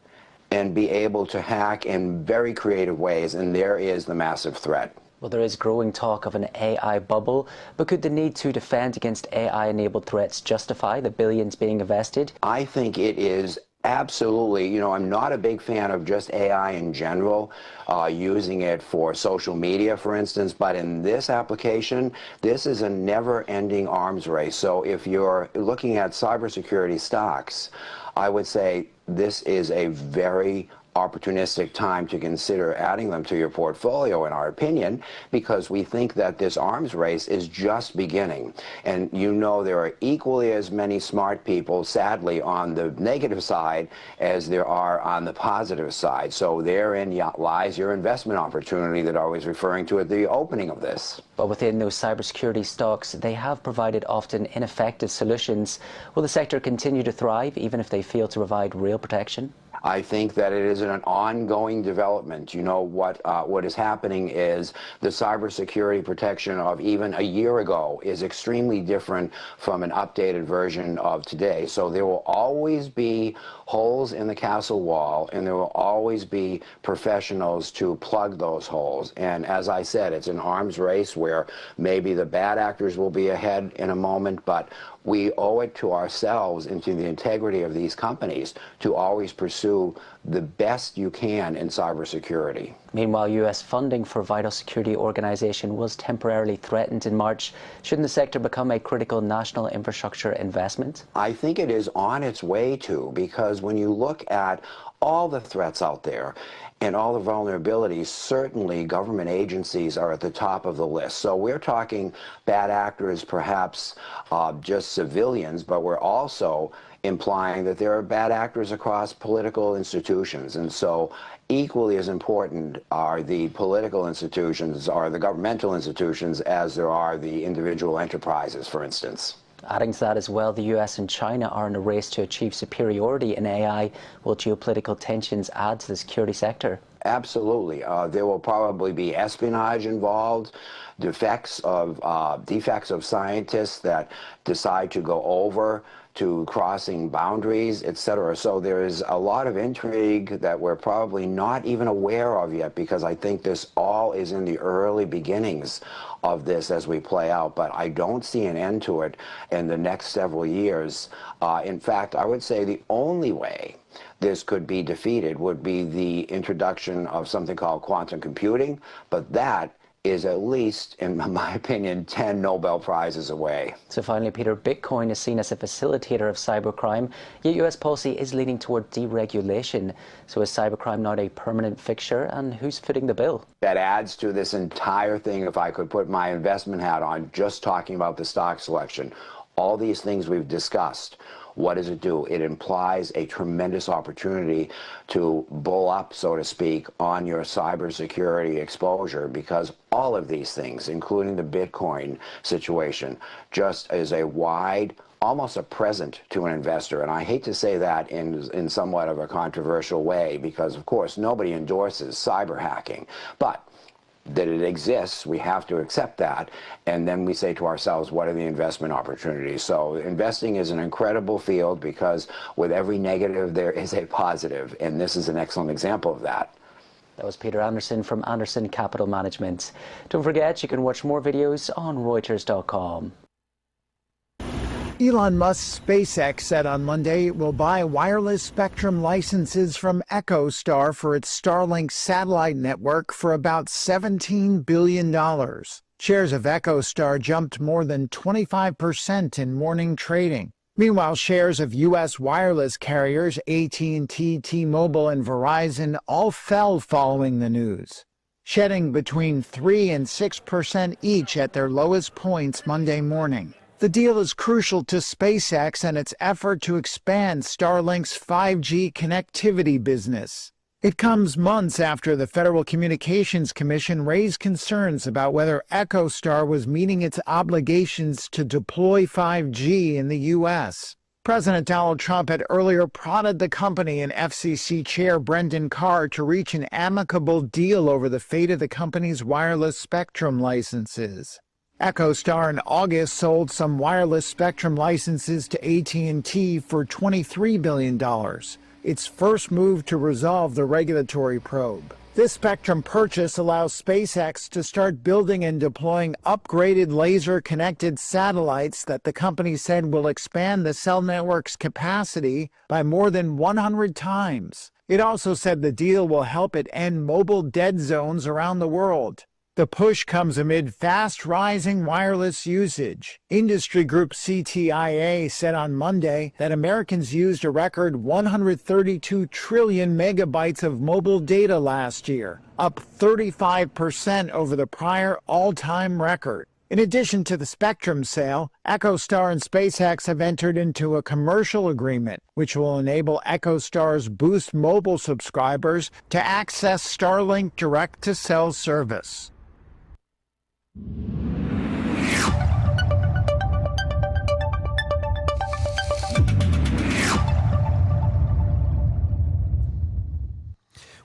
and be able to hack in very creative ways, and there is the massive threat. Well, there is growing talk of an AI bubble, but could the need to defend against AI-enabled threats justify the billions being invested? I think it is absolutely. You know, I'm not a big fan of just AI in general, using it for social media, for instance, but in this application, this is a never-ending arms race. So if you're looking at cybersecurity stocks, I would say this is a very opportunistic time to consider adding them to your portfolio, in our opinion, because we think that this arms race is just beginning. And you know, there are equally as many smart people, sadly, on the negative side as there are on the positive side. So therein lies your investment opportunity that I was referring to at the opening of this. But within those cybersecurity stocks, they have provided often ineffective solutions. Will the sector continue to thrive even if they fail to provide real protection? I think that it is an ongoing development. You know, what is happening is the cybersecurity protection of even a year ago is extremely different from an updated version of today. So there will always be holes in the castle wall, and there will always be professionals to plug those holes. And as I said, it's an arms race where maybe the bad actors will be ahead in a moment, but we owe it to ourselves and to the integrity of these companies to always pursue the best you can in cybersecurity. Meanwhile, U.S. funding for vital security organization was temporarily threatened in March. Shouldn't the sector become a critical national infrastructure investment? I think it is on its way to, because when you look at all the threats out there and all the vulnerabilities, certainly government agencies are at the top of the list. So we're talking bad actors, perhaps just civilians, but we're also implying that there are bad actors across political institutions. And so equally as important are the political institutions, or the governmental institutions, as there are the individual enterprises, for instance. Adding to that as well, the US and China are in a race to achieve superiority in AI. Will geopolitical tensions add to the security sector? Absolutely. There will probably be espionage involved, defects of scientists that decide to go over to crossing boundaries, etc. So there is a lot of intrigue that we're probably not even aware of yet, because I think this all is in the early beginnings of this as we play out. But I don't see an end to it in the next several years. In fact, I would say the only way this could be defeated would be the introduction of something called quantum computing, but that is at least, in my opinion, 10 Nobel Prizes away. So finally, Peter, Bitcoin is seen as a facilitator of cybercrime, yet US policy is leaning toward deregulation. So is cybercrime not a permanent fixture, and who's footing the bill? That adds to this entire thing, if I could put my investment hat on, just talking about the stock selection. All these things we've discussed. What does it do? It implies a tremendous opportunity to bull up, so to speak, on your cybersecurity exposure, because all of these things, including the Bitcoin situation, just is a wide, almost a present to an investor. And I hate to say that in somewhat of a controversial way, because, of course, nobody endorses cyber hacking. But that it exists, we have to accept that, and then we say to ourselves, what are the investment opportunities? So investing is an incredible field, because with every negative there is a positive, and this is an excellent example of that. That was Peter Anderson from Anderson Capital Management. Don't forget, you can watch more videos on Reuters.com. Elon Musk's SpaceX said on Monday it will buy wireless spectrum licenses from EchoStar for its Starlink satellite network for about $17 billion. Shares of EchoStar jumped more than 25% in morning trading. Meanwhile, shares of U.S. wireless carriers AT&T, T-Mobile, and Verizon all fell following the news, shedding between 3% and 6% each at their lowest points Monday morning. The deal is crucial to SpaceX and its effort to expand Starlink's 5G connectivity business. It comes months after the Federal Communications Commission raised concerns about whether EchoStar was meeting its obligations to deploy 5G in the U.S. President Donald Trump had earlier prodded the company and FCC Chair Brendan Carr to reach an amicable deal over the fate of the company's wireless spectrum licenses. EchoStar in August sold some wireless spectrum licenses to AT&T for $23 billion, its first move to resolve the regulatory probe. This spectrum purchase allows SpaceX to start building and deploying upgraded laser-connected satellites that the company said will expand the cell network's capacity by more than 100 times. It also said the deal will help it end mobile dead zones around the world. The push comes amid fast rising wireless usage. Industry group CTIA said on Monday that Americans used a record 132 trillion megabytes of mobile data last year, up 35% over the prior all-time record. In addition to the spectrum sale, EchoStar and SpaceX have entered into a commercial agreement, which will enable EchoStar's Boost mobile subscribers to access Starlink direct-to-cell service.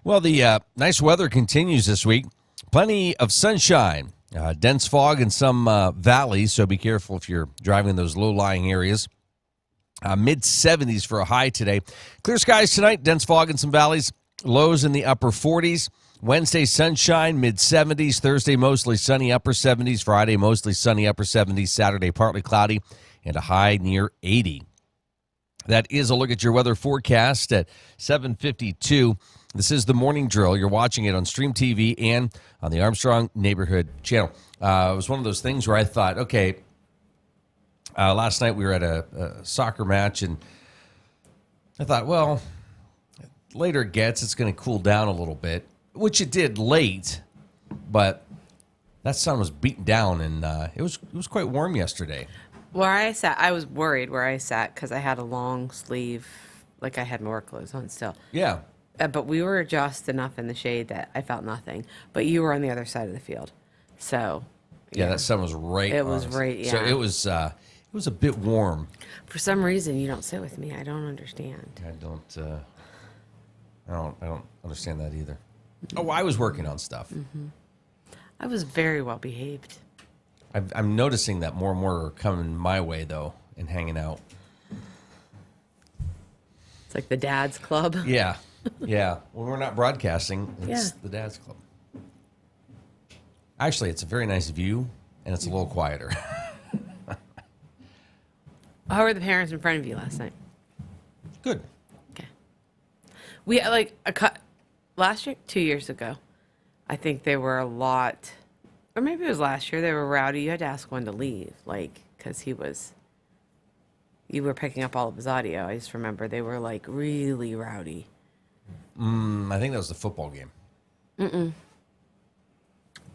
Well, the nice weather continues this week. Plenty of sunshine, dense fog in some valleys, so be careful if you're driving in those low-lying areas. Mid-70s for a high today. Clear skies tonight, dense fog in some valleys, lows in the upper 40s. Wednesday, sunshine, mid-70s. Thursday, mostly sunny, upper 70s. Friday, mostly sunny, upper 70s. Saturday, partly cloudy, and a high near 80. That is a look at your weather forecast at 7:52. This is the Morning Drill. You're watching it on Stream TV and on the Armstrong Neighborhood Channel. It was one of those things where I thought, okay, last night we were at a soccer match, and I thought, well, later it gets, it's going to cool down a little bit. Which it did late, but that sun was beaten down, and it was quite warm yesterday. Where I sat, I was worried where I sat because I had a long sleeve, like I had more clothes on still. Yeah. But we were just enough in the shade that I felt nothing. But you were on the other side of the field, so. Yeah, that sun was right. It was right. Yeah. So it was a bit warm. For some reason, you don't sit with me. I don't understand. I don't understand that either. Oh, I was working on stuff. Mm-hmm. I was very well behaved. I'm noticing that more and more are coming my way, though, and hanging out. It's like the dad's club. Yeah. Yeah. When we're not broadcasting, it's the dad's club. Actually, it's a very nice view, and it's a little quieter. How were the parents in front of you last night? Good. Okay. We last year, 2 years ago, I think they were a lot, or maybe it was last year, they were rowdy. You had to ask one to leave, because you were picking up all of his audio. I just remember they were, really rowdy. I think that was the football game.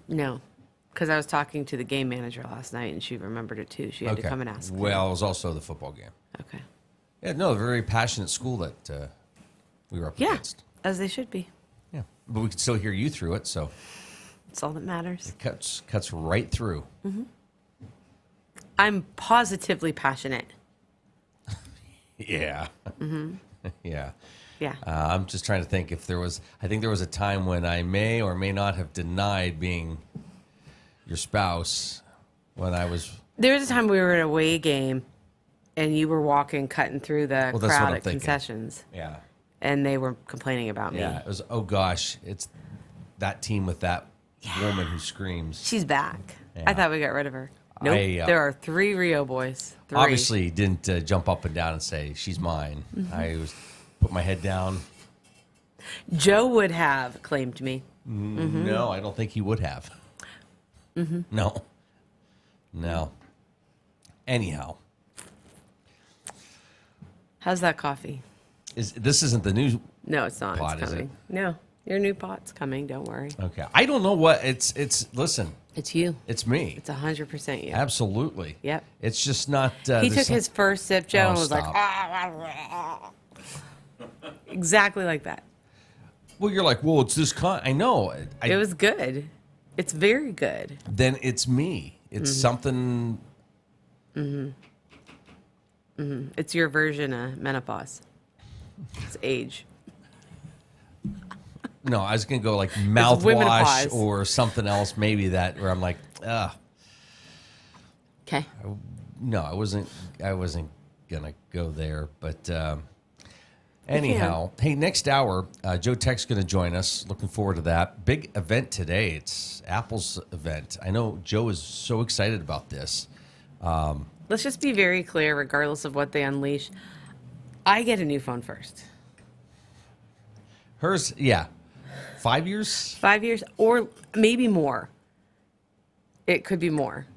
No, because I was talking to the game manager last night, and she remembered it, too. She had to come and ask. Well, it was also the football game. Okay. Yeah, no, a very passionate school that we were up against. As they should be. Yeah, but we could still hear you through it, so. That's all that matters. It cuts right through. Mm-hmm. I'm positively passionate. Yeah. Mm-hmm. Yeah. Yeah. I'm just trying to think if I think there was a time when I may or may not have denied being your spouse when I was. There was a time we were at a away game and you were cutting through the crowd at concessions. Yeah. And they were complaining about me. Yeah, it was, oh gosh, it's that team with that woman who screams. She's back. Yeah. I thought we got rid of her. Nope, there are 3 Rio boys. 3. Obviously didn't jump up and down and say, she's mine. Mm-hmm. I put my head down. Joe would have claimed me. Mm-hmm. No, I don't think he would have. Mm-hmm. No. Anyhow. How's that coffee? This isn't the new No, it's not. pot, it's coming. is it? No, your new pot's coming. Don't worry. Okay. I don't know what it's. Listen. It's you. It's me. It's 100% you. Absolutely. Yep. It's just not. He took his first sip, Joe, and was stop. like, exactly like that. Well, you're like, well, it's this I know. It was good. It's very good. Then it's me. It's something. Mm-hmm. It's your version of menopause. It's age. No, I was going to go like mouthwash or something else, maybe that, where I'm like, ugh. Okay. No, I wasn't going to go there. But anyhow, hey, next hour, Joe Tech's going to join us. Looking forward to that. Big event today. It's Apple's event. I know Joe is so excited about this. Let's just be very clear, regardless of what they unleash. I get a new phone first. Hers, yeah. 5 years? 5 years, or maybe more. It could be more.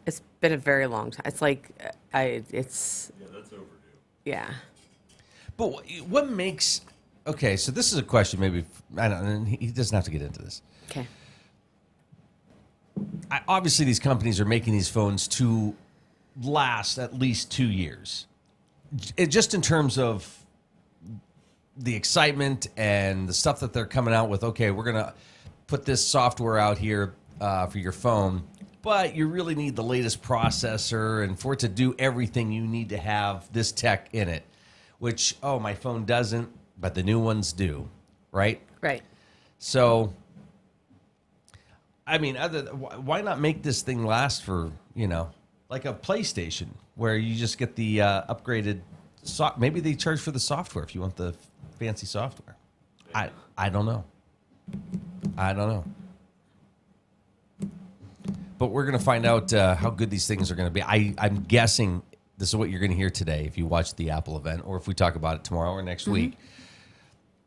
It's been a very long time. It's like, it's... Yeah, that's overdue. Yeah. But what makes... Okay, so this is a question maybe... I don't know, he doesn't have to get into this. Okay. Obviously, these companies are making these phones to last at least 2 years. Just in terms of the excitement and the stuff that they're coming out with. Okay, we're going to put this software out here for your phone, but you really need the latest processor, and for it to do everything, you need to have this tech in it, which, my phone doesn't, but the new ones do, right? Right. So, I mean, why not make this thing last for, like a PlayStation, where you just get the upgraded maybe they charge for the software if you want the fancy software. I don't know. But we're going to find out how good these things are going to be. I'm guessing this is what you're going to hear today if you watch the Apple event, or if we talk about it tomorrow or next week.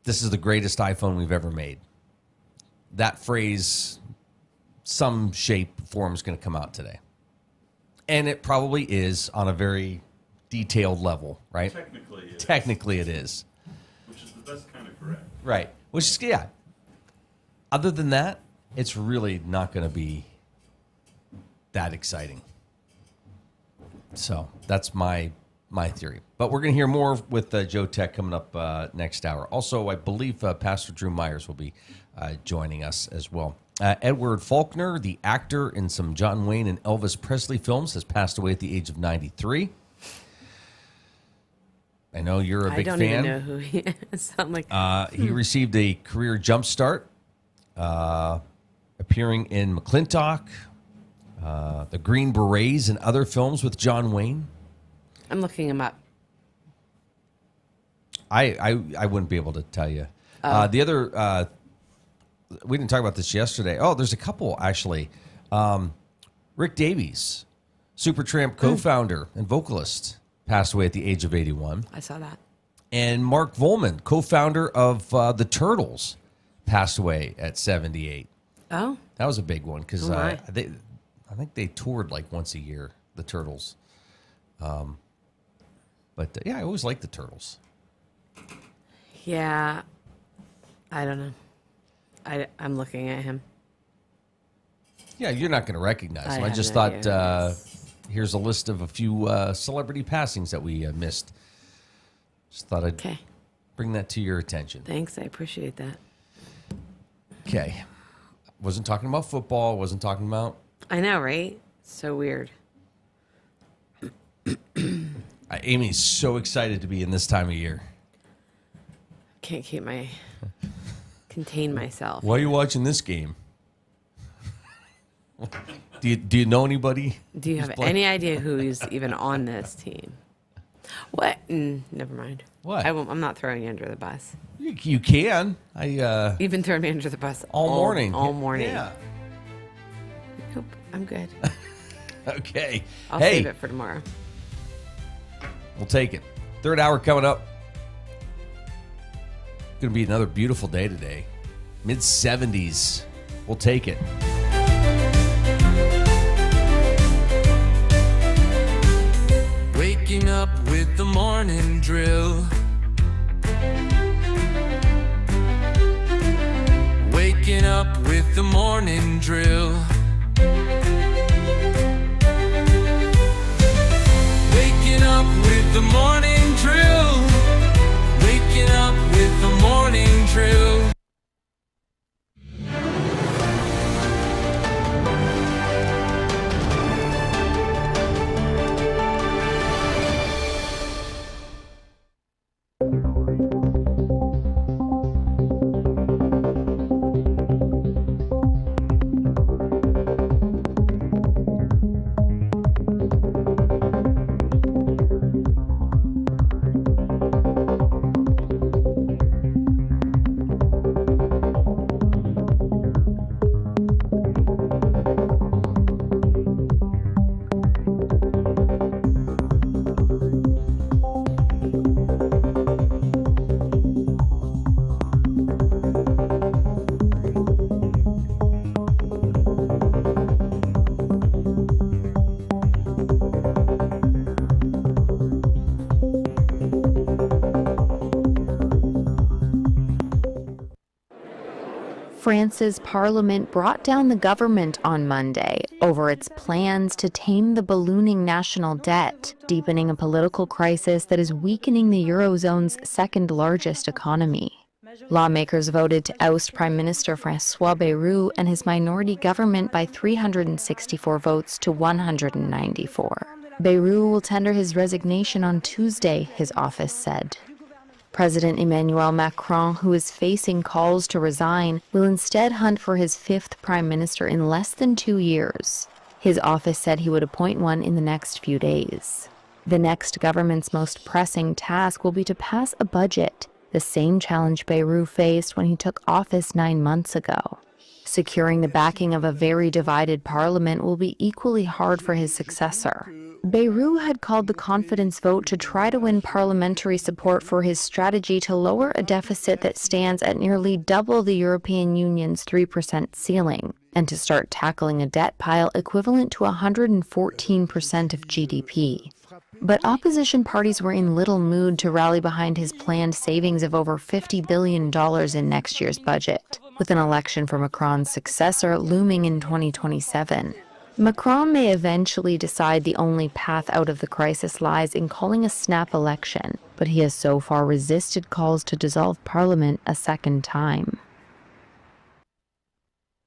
This is the greatest iPhone we've ever made. That phrase, some shape, form, is going to come out today. And it probably is on a very detailed level, right? Technically it is. Which is the best kind of correct. Right. Which is, yeah. Other than that, it's really not going to be that exciting. So that's my theory. But we're going to hear more with Joe Tech coming up next hour. Also, I believe Pastor Drew Myers will be joining us as well. Edward Faulkner, the actor in some John Wayne and Elvis Presley films, has passed away at the age of 93. I know you're a big fan. I don't even know who he is. I'm like, he received a career jump start, appearing in McClintock, The Green Berets, and other films with John Wayne. I'm looking him up. I wouldn't be able to tell you. The other, we didn't talk about this yesterday. Oh, there's a couple, actually. Rick Davies, Supertramp co-founder and vocalist, passed away at the age of 81. I saw that. And Mark Volman, co-founder of the Turtles, passed away at 78. Oh. That was a big one because Oh, I think they toured like once a year, the Turtles. But yeah, I always liked the Turtles. Yeah. I don't know. I'm looking at him. Yeah, you're not going to recognize him. I have just no thought idea. here's a list of a few celebrity passings that we missed. Just thought I'd bring that to your attention. Thanks. I appreciate that. Okay. Wasn't talking about football. Wasn't talking about... I know, right? So weird. Amy's so excited to be in this time of year. Can't contain myself. Why are you watching this game? Do you know anybody? Do you have any idea who's even on this team? What? Never mind. What? I'm not throwing you under the bus. You can. You've been throwing me under the bus all morning. All morning. Yeah. Nope. I'm good. Okay. I'll save it for tomorrow. We'll take it. Third hour coming up. Going to be another beautiful day today. Mid-70s. We'll take it. Waking up with the morning drill. Waking up with the morning drill. Waking up with the morning drill. Waking up with the morning drill. France's parliament brought down the government on Monday over its plans to tame the ballooning national debt, deepening a political crisis that is weakening the Eurozone's second largest economy. Lawmakers voted to oust Prime Minister François Bayrou and his minority government by 364 votes to 194. Bayrou will tender his resignation on Tuesday, his office said. President Emmanuel Macron, who is facing calls to resign, will instead hunt for his fifth prime minister in less than 2 years. His office said he would appoint one in the next few days. The next government's most pressing task will be to pass a budget, the same challenge Bayrou faced when he took office 9 months ago. Securing the backing of a very divided parliament will be equally hard for his successor. Bayrou had called the confidence vote to try to win parliamentary support for his strategy to lower a deficit that stands at nearly double the European Union's 3% ceiling, and to start tackling a debt pile equivalent to 114% of GDP. But opposition parties were in little mood to rally behind his planned savings of over $50 billion in next year's budget, with an election for Macron's successor looming in 2027. Macron may eventually decide the only path out of the crisis lies in calling a snap election, but he has so far resisted calls to dissolve Parliament a second time.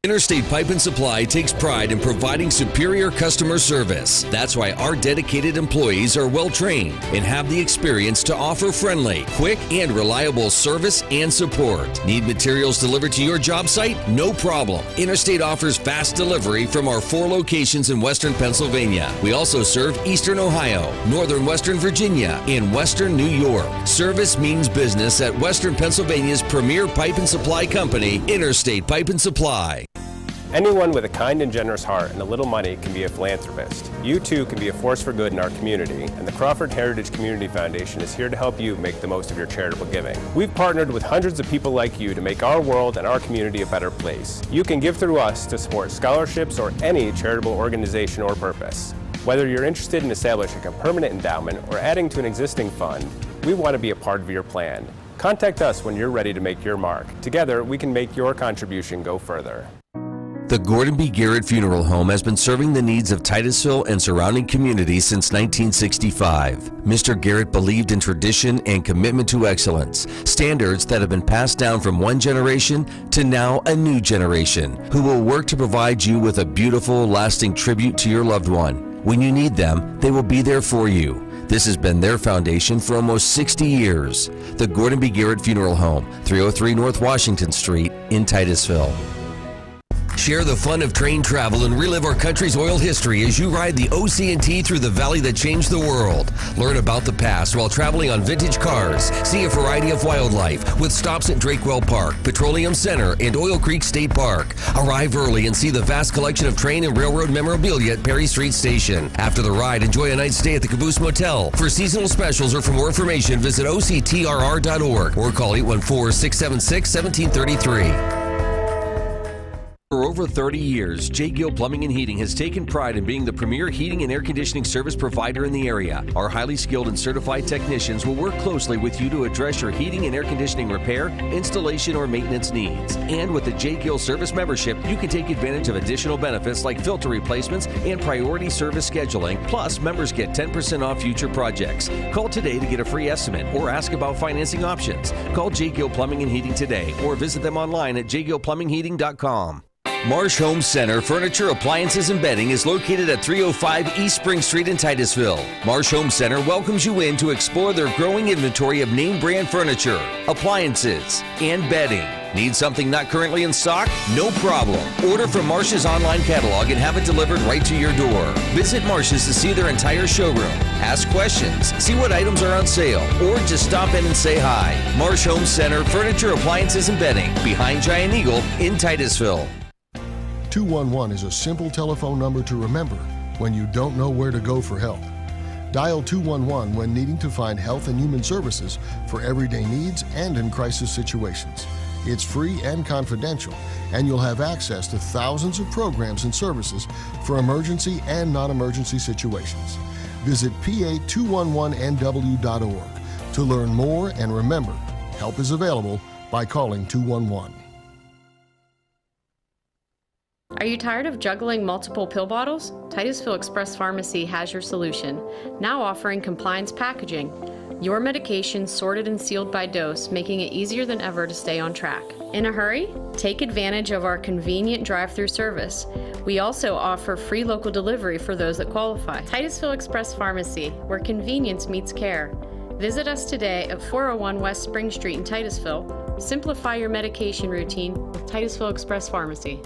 Interstate Pipe and Supply takes pride in providing superior customer service. That's why our dedicated employees are well trained and have the experience to offer friendly, quick, and reliable service and support. Need materials delivered to your job site? No problem. Interstate offers fast delivery from our 4 locations in Western Pennsylvania. We also serve Eastern Ohio, Northern Western Virginia, and Western New York. Service means business at Western Pennsylvania's premier pipe and supply company, Interstate Pipe and Supply. Anyone with a kind and generous heart and a little money can be a philanthropist. You too can be a force for good in our community, and the Crawford Heritage Community Foundation is here to help you make the most of your charitable giving. We've partnered with hundreds of people like you to make our world and our community a better place. You can give through us to support scholarships or any charitable organization or purpose. Whether you're interested in establishing a permanent endowment or adding to an existing fund, we want to be a part of your plan. Contact us when you're ready to make your mark. Together, we can make your contribution go further. The Gordon B. Garrett Funeral Home has been serving the needs of Titusville and surrounding communities since 1965. Mr. Garrett believed in tradition and commitment to excellence, standards that have been passed down from one generation to now a new generation, who will work to provide you with a beautiful, lasting tribute to your loved one. When you need them, they will be there for you. This has been their foundation for almost 60 years. The Gordon B. Garrett Funeral Home, 303 North Washington Street in Titusville. Share the fun of train travel and relive our country's oil history as you ride the OC&T through the valley that changed the world. Learn about the past while traveling on vintage cars. See a variety of wildlife with stops at Drakewell Park, Petroleum Center, and Oil Creek State Park. Arrive early and see the vast collection of train and railroad memorabilia at Perry Street Station. After the ride, enjoy a night's stay at the Caboose Motel. For seasonal specials or for more information, visit octrr.org or call 814-676-1733. For over 30 years, J. Gill Plumbing and Heating has taken pride in being the premier heating and air conditioning service provider in the area. Our highly skilled and certified technicians will work closely with you to address your heating and air conditioning repair, installation, or maintenance needs. And with the J. Gill Service membership, you can take advantage of additional benefits like filter replacements and priority service scheduling. Plus, members get 10% off future projects. Call today to get a free estimate or ask about financing options. Call J. Gill Plumbing and Heating today or visit them online at jgillplumbingheating.com. Marsh Home Center Furniture, Appliances, and Bedding is located at 305 East Spring Street in Titusville. Marsh Home Center welcomes you in to explore their growing inventory of name brand furniture, appliances, and bedding. Need something not currently in stock? No problem. Order from Marsh's online catalog and have it delivered right to your door. Visit Marsh's to see their entire showroom. Ask questions, see what items are on sale, or just stop in and say hi. Marsh Home Center Furniture, Appliances, and Bedding, behind Giant Eagle in Titusville. 211 is a simple telephone number to remember when you don't know where to go for help. Dial 211 when needing to find health and human services for everyday needs and in crisis situations. It's free and confidential, and you'll have access to thousands of programs and services for emergency and non-emergency situations. Visit pa211nw.org to learn more, and remember, help is available by calling 211. Are you tired of juggling multiple pill bottles? Titusville Express Pharmacy has your solution, now offering compliance packaging. Your medication sorted and sealed by dose, making it easier than ever to stay on track. In a hurry? Take advantage of our convenient drive-through service. We also offer free local delivery for those that qualify. Titusville Express Pharmacy, where convenience meets care. Visit us today at 401 West Spring Street in Titusville. Simplify your medication routine with Titusville Express Pharmacy.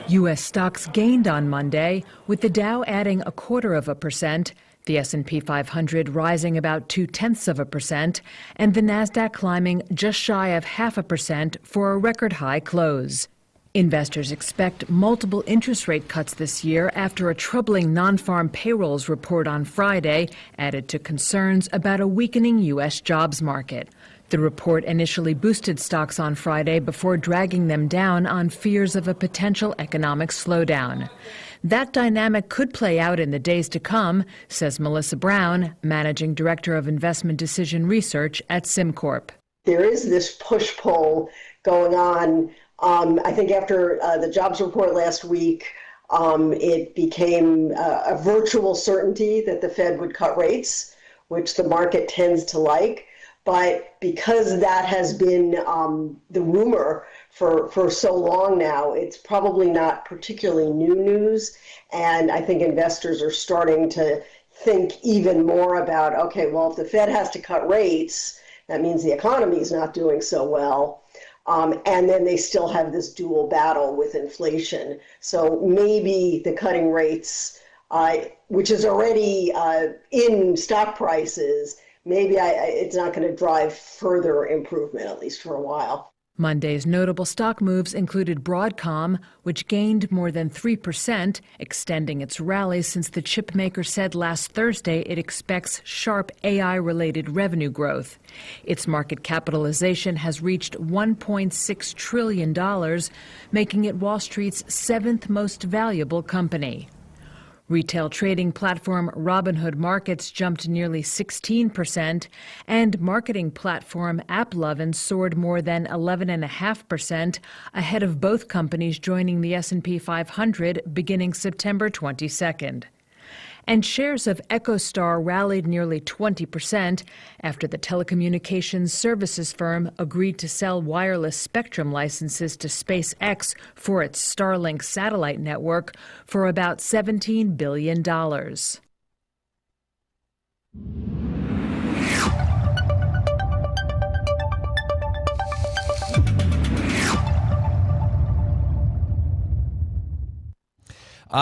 U.S. stocks gained on Monday, with the Dow adding 0.25%, the S&P 500 rising about 0.2%, and the Nasdaq climbing just shy of 0.5% for a record-high close. Investors expect multiple interest rate cuts this year after a troubling non-farm payrolls report on Friday added to concerns about a weakening U.S. jobs market. The report initially boosted stocks on Friday before dragging them down on fears of a potential economic slowdown. That dynamic could play out in the days to come, says Melissa Brown, Managing Director of Investment Decision Research at SimCorp. There is this push-pull going on. I think after the jobs report last week, it became a virtual certainty that the Fed would cut rates, which the market tends to like. But because that has been the rumor for so long now, it's probably not particularly new news. And I think investors are starting to think even more about, okay, well, if the Fed has to cut rates, that means the economy is not doing so well. And then they still have this dual battle with inflation. So maybe the cutting rates, which is already in stock prices, maybe it's not going to drive further improvement, at least for a while. Monday's notable stock moves included Broadcom, which gained more than 3%, extending its rally since the chipmaker said last Thursday it expects sharp AI-related revenue growth. Its market capitalization has reached $1.6 trillion, making it Wall Street's seventh most valuable company. Retail trading platform Robinhood Markets jumped nearly 16%, and marketing platform AppLovin soared more than 11.5%, ahead of both companies joining the S&P 500 beginning September 22nd. And shares of EchoStar rallied nearly 20% after the telecommunications services firm agreed to sell wireless spectrum licenses to SpaceX for its Starlink satellite network for about $17 billion.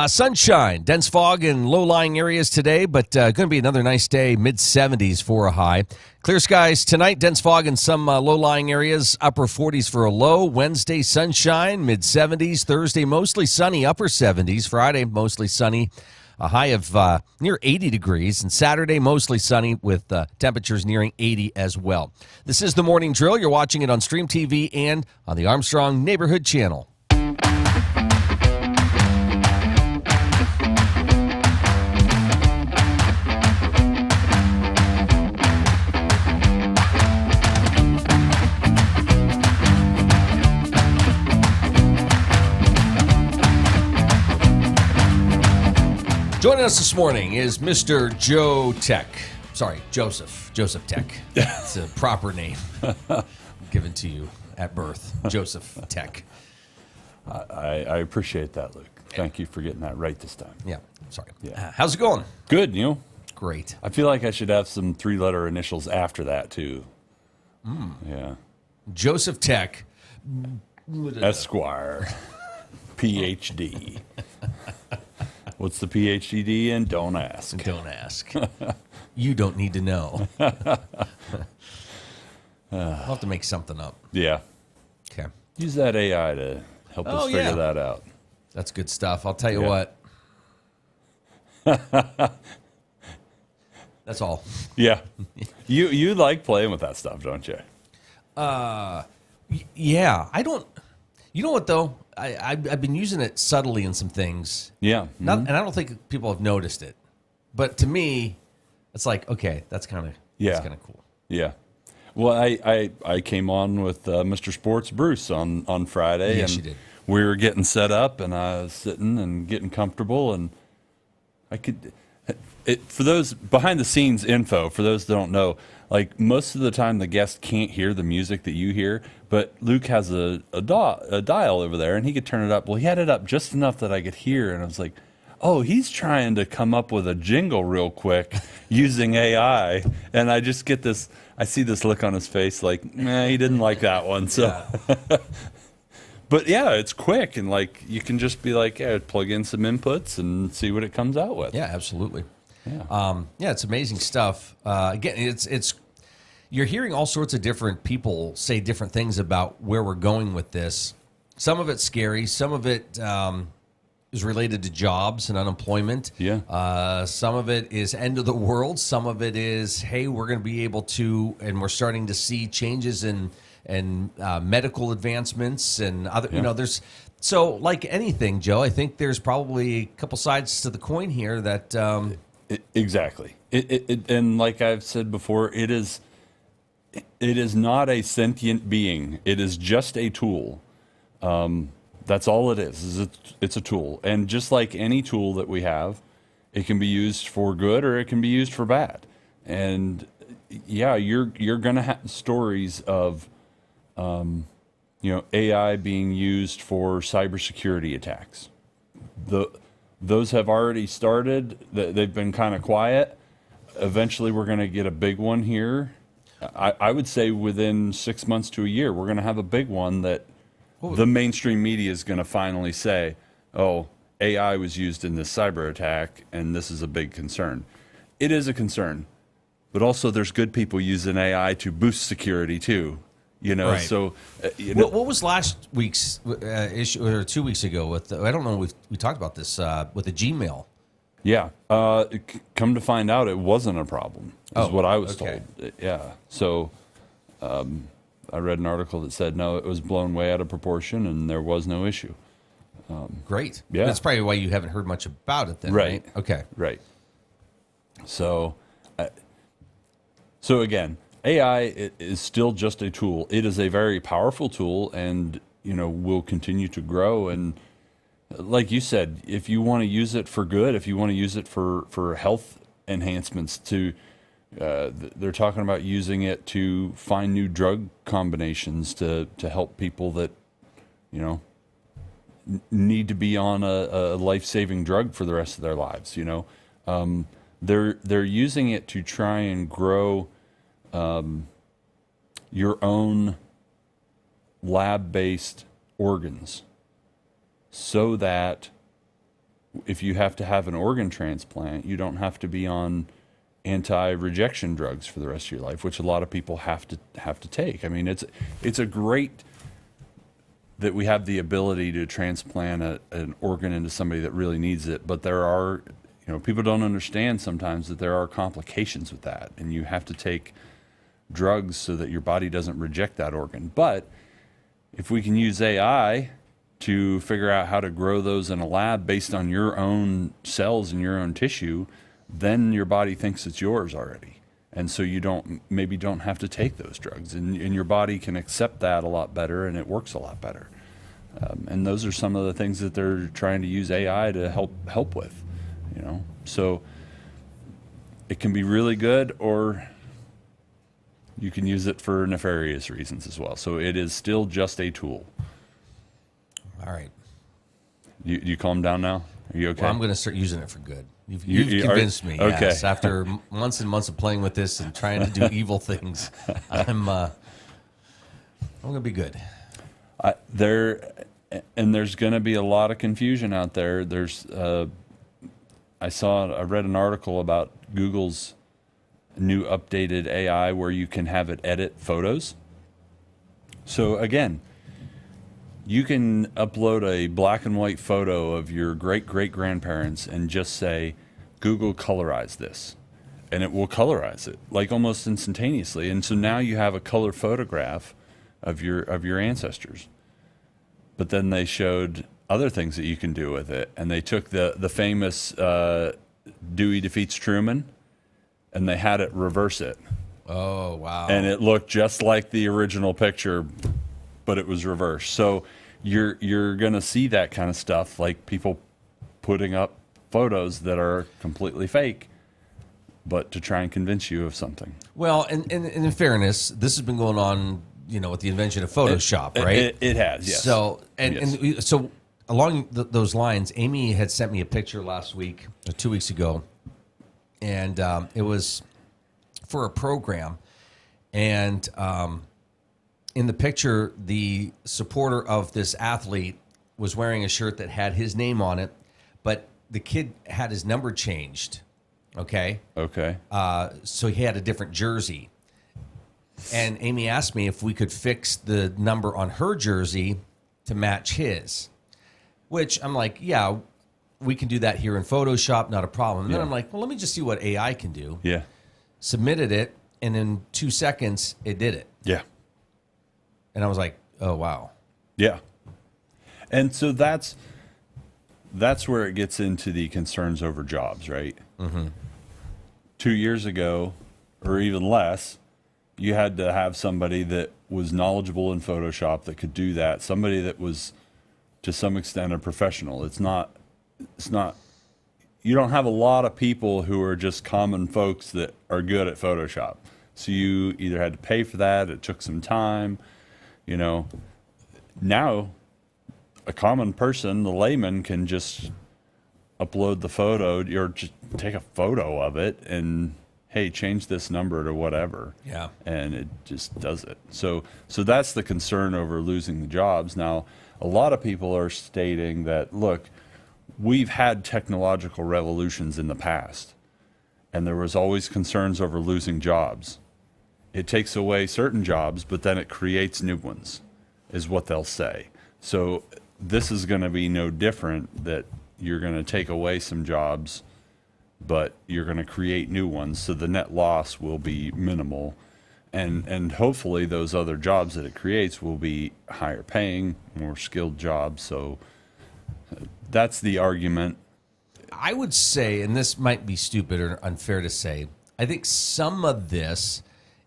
Sunshine, dense fog in low-lying areas today, but going to be another nice day, mid-70s for a high. Clear skies tonight, dense fog in some low-lying areas, upper 40s for a low. Wednesday, sunshine, mid-70s. Thursday, mostly sunny, upper 70s. Friday, mostly sunny, a high of near 80 degrees. And Saturday, mostly sunny with temperatures nearing 80 as well. This is The Morning Drill. You're watching it on Stream TV and on the Armstrong Neighborhood Channel. Joining us this morning is Mr. Joe Tech. Sorry, Joseph Tech. It's a proper name given to you at birth. Joseph Tech. I appreciate that, Luke. Thank you for getting that right this time. Yeah, sorry. Yeah. How's it going? Good, you know? Great. I feel like I should have some three-letter initials after that, too. Yeah. Joseph Tech. Esquire. PhD. What's the PhD in? Don't ask. Don't ask. You don't need to know. I'll have to make something up. Yeah. Okay. Use that AI to help us figure that out. That's good stuff. I'll tell you what. That's all. Yeah. You like playing with that stuff, don't you? Yeah. I don't. You know what, though? I've been using it subtly in some things. Yeah. And I don't think people have noticed it. But to me, it's like, okay, that's kind of cool. Yeah. Well, I came on with Mr. Sports Bruce on Friday. Yes, and you did. We were getting set up, and I was sitting and getting comfortable, and I could... for those behind-the-scenes info, for those that don't know, like most of the time the guest can't hear the music that you hear, but Luke has a dial over there, and he could turn it up. Well, he had it up just enough that I could hear, and I was like, oh, he's trying to come up with a jingle real quick using AI, and I just get this, I see this look on his face like, nah, he didn't like that one, so... Yeah. But yeah, it's quick, and like you can just be like, yeah, plug in some inputs and see what it comes out with. Yeah, absolutely. Yeah, it's amazing stuff. Again, it's you're hearing all sorts of different people say different things about where we're going with this. Some of it's scary. Some of it is related to jobs and unemployment. Yeah. Some of it is end of the world. Some of it is, hey, we're going to be able to, and we're starting to see changes in medical advancements and other, there's, so like anything, Joe, I think there's probably a couple sides to the coin here that... Exactly. And like I've said before, it is not a sentient being. It is just a tool. That's all it is it's a tool. And just like any tool that we have, it can be used for good or it can be used for bad. And yeah, you're going to have stories of AI being used for cybersecurity attacks. Those have already started. They've been kind of quiet. Eventually, we're going to get a big one here. I would say within 6 months to a year, we're going to have a big one that the mainstream media is going to finally say, oh, AI was used in this cyber attack, and this is a big concern. It is a concern. But also, there's good people using AI to boost security, too. Right. So what was last week's issue, or 2 weeks ago with I don't know, we talked about this with the Gmail. Yeah. Come to find out, it wasn't a problem, is what I was told. Yeah. So I read an article that said, no, it was blown way out of proportion and there was no issue. Great. Yeah. That's probably why you haven't heard much about it then, right? Okay. Right. So again, AI is still just a tool. It is a very powerful tool and, will continue to grow. And like you said, if you want to use it for good, if you want to use it for health enhancements they're talking about using it to find new drug combinations to help people that, need to be on a life-saving drug for the rest of their lives, They're using it to try and grow your own lab-based organs so that if you have to have an organ transplant, you don't have to be on anti-rejection drugs for the rest of your life, which a lot of people have to take. I mean, it's a great that we have the ability to transplant an organ into somebody that really needs it, but there are, people don't understand sometimes that there are complications with that, and you have to take drugs so that your body doesn't reject that organ. But if we can use AI to figure out how to grow those in a lab based on your own cells and your own tissue, then your body thinks it's yours already. And so you don't have to take those drugs, and your body can accept that a lot better, and it works a lot better. And those are some of the things that they're trying to use AI to help with, So it can be really good, or you can use it for nefarious reasons as well. So it is still just a tool. All right. You calm down now? Are you okay? Well, I'm going to start using it for good. You've convinced me. Okay. Yes. After months and months of playing with this and trying to do evil things, I'm going to be good. There's going to be a lot of confusion out there. I read an article about Google's new updated AI where you can have it edit photos. So again, you can upload a black and white photo of your great-great-grandparents and just say, Google colorize this. And it will colorize it, like almost instantaneously. And so now you have a color photograph of your ancestors. but then they showed other things that you can do with it. And they took the famous Dewey Defeats Truman, and they had it reverse it. Oh, wow. And it looked just like the original picture, but it was reversed. So you're going to see that kind of stuff, like people putting up photos that are completely fake, but to try and convince you of something. Well, and in fairness, this has been going on, with the invention of Photoshop, right? It has, yes. So, Yes. so along those lines, Amy had sent me a picture last week, or 2 weeks ago, and it was for a program. And in the picture, the supporter of this athlete was wearing a shirt that had his name on it, but the kid had his number changed. Okay. So he had a different jersey. And Amy asked me if we could fix the number on her jersey to match his, which I'm like, yeah, we can do that here in Photoshop, not a problem. And then I'm like, well, let me just see what AI can do. Yeah. Submitted it, and in 2 seconds, it did it. Yeah. And I was like, oh, wow. Yeah. And so that's where it gets into the concerns over jobs, right? Mm-hmm. 2 years ago, or even less, you had to have somebody that was knowledgeable in Photoshop that could do that, somebody that was to some extent a professional. It's not, you don't have a lot of people who are just common folks that are good at Photoshop. So you either had to pay for that, it took some time, Now, a common person, the layman, can just upload the photo or just take a photo of it and, hey, change this number to whatever. Yeah. And it just does it. So that's the concern over losing the jobs. Now, a lot of people are stating that, look, we've had technological revolutions in the past, and there was always concerns over losing jobs. It takes away certain jobs, but then it creates new ones, is what they'll say. So this is going to be no different, that you're going to take away some jobs, but you're going to create new ones. So the net loss will be minimal. And hopefully those other jobs that it creates will be higher paying, more skilled jobs. So that's the argument. I would say, and this might be stupid or unfair to say, I think some of this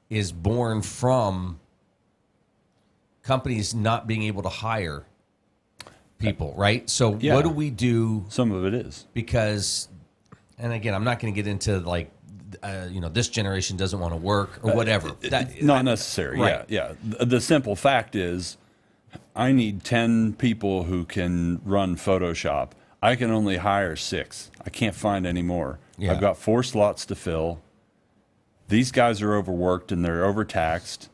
is born from companies not being able to hire people, right? So Yeah. what do we do? Some of it is. Because, and again, I'm not going to get into like, this generation doesn't want to work or whatever. Not necessary. Right. Yeah. The simple fact is, I need 10 people who can run Photoshop. I can only hire 6. I can't find any more. Yeah. I've got 4 slots to fill. These guys are overworked and they're overtaxed.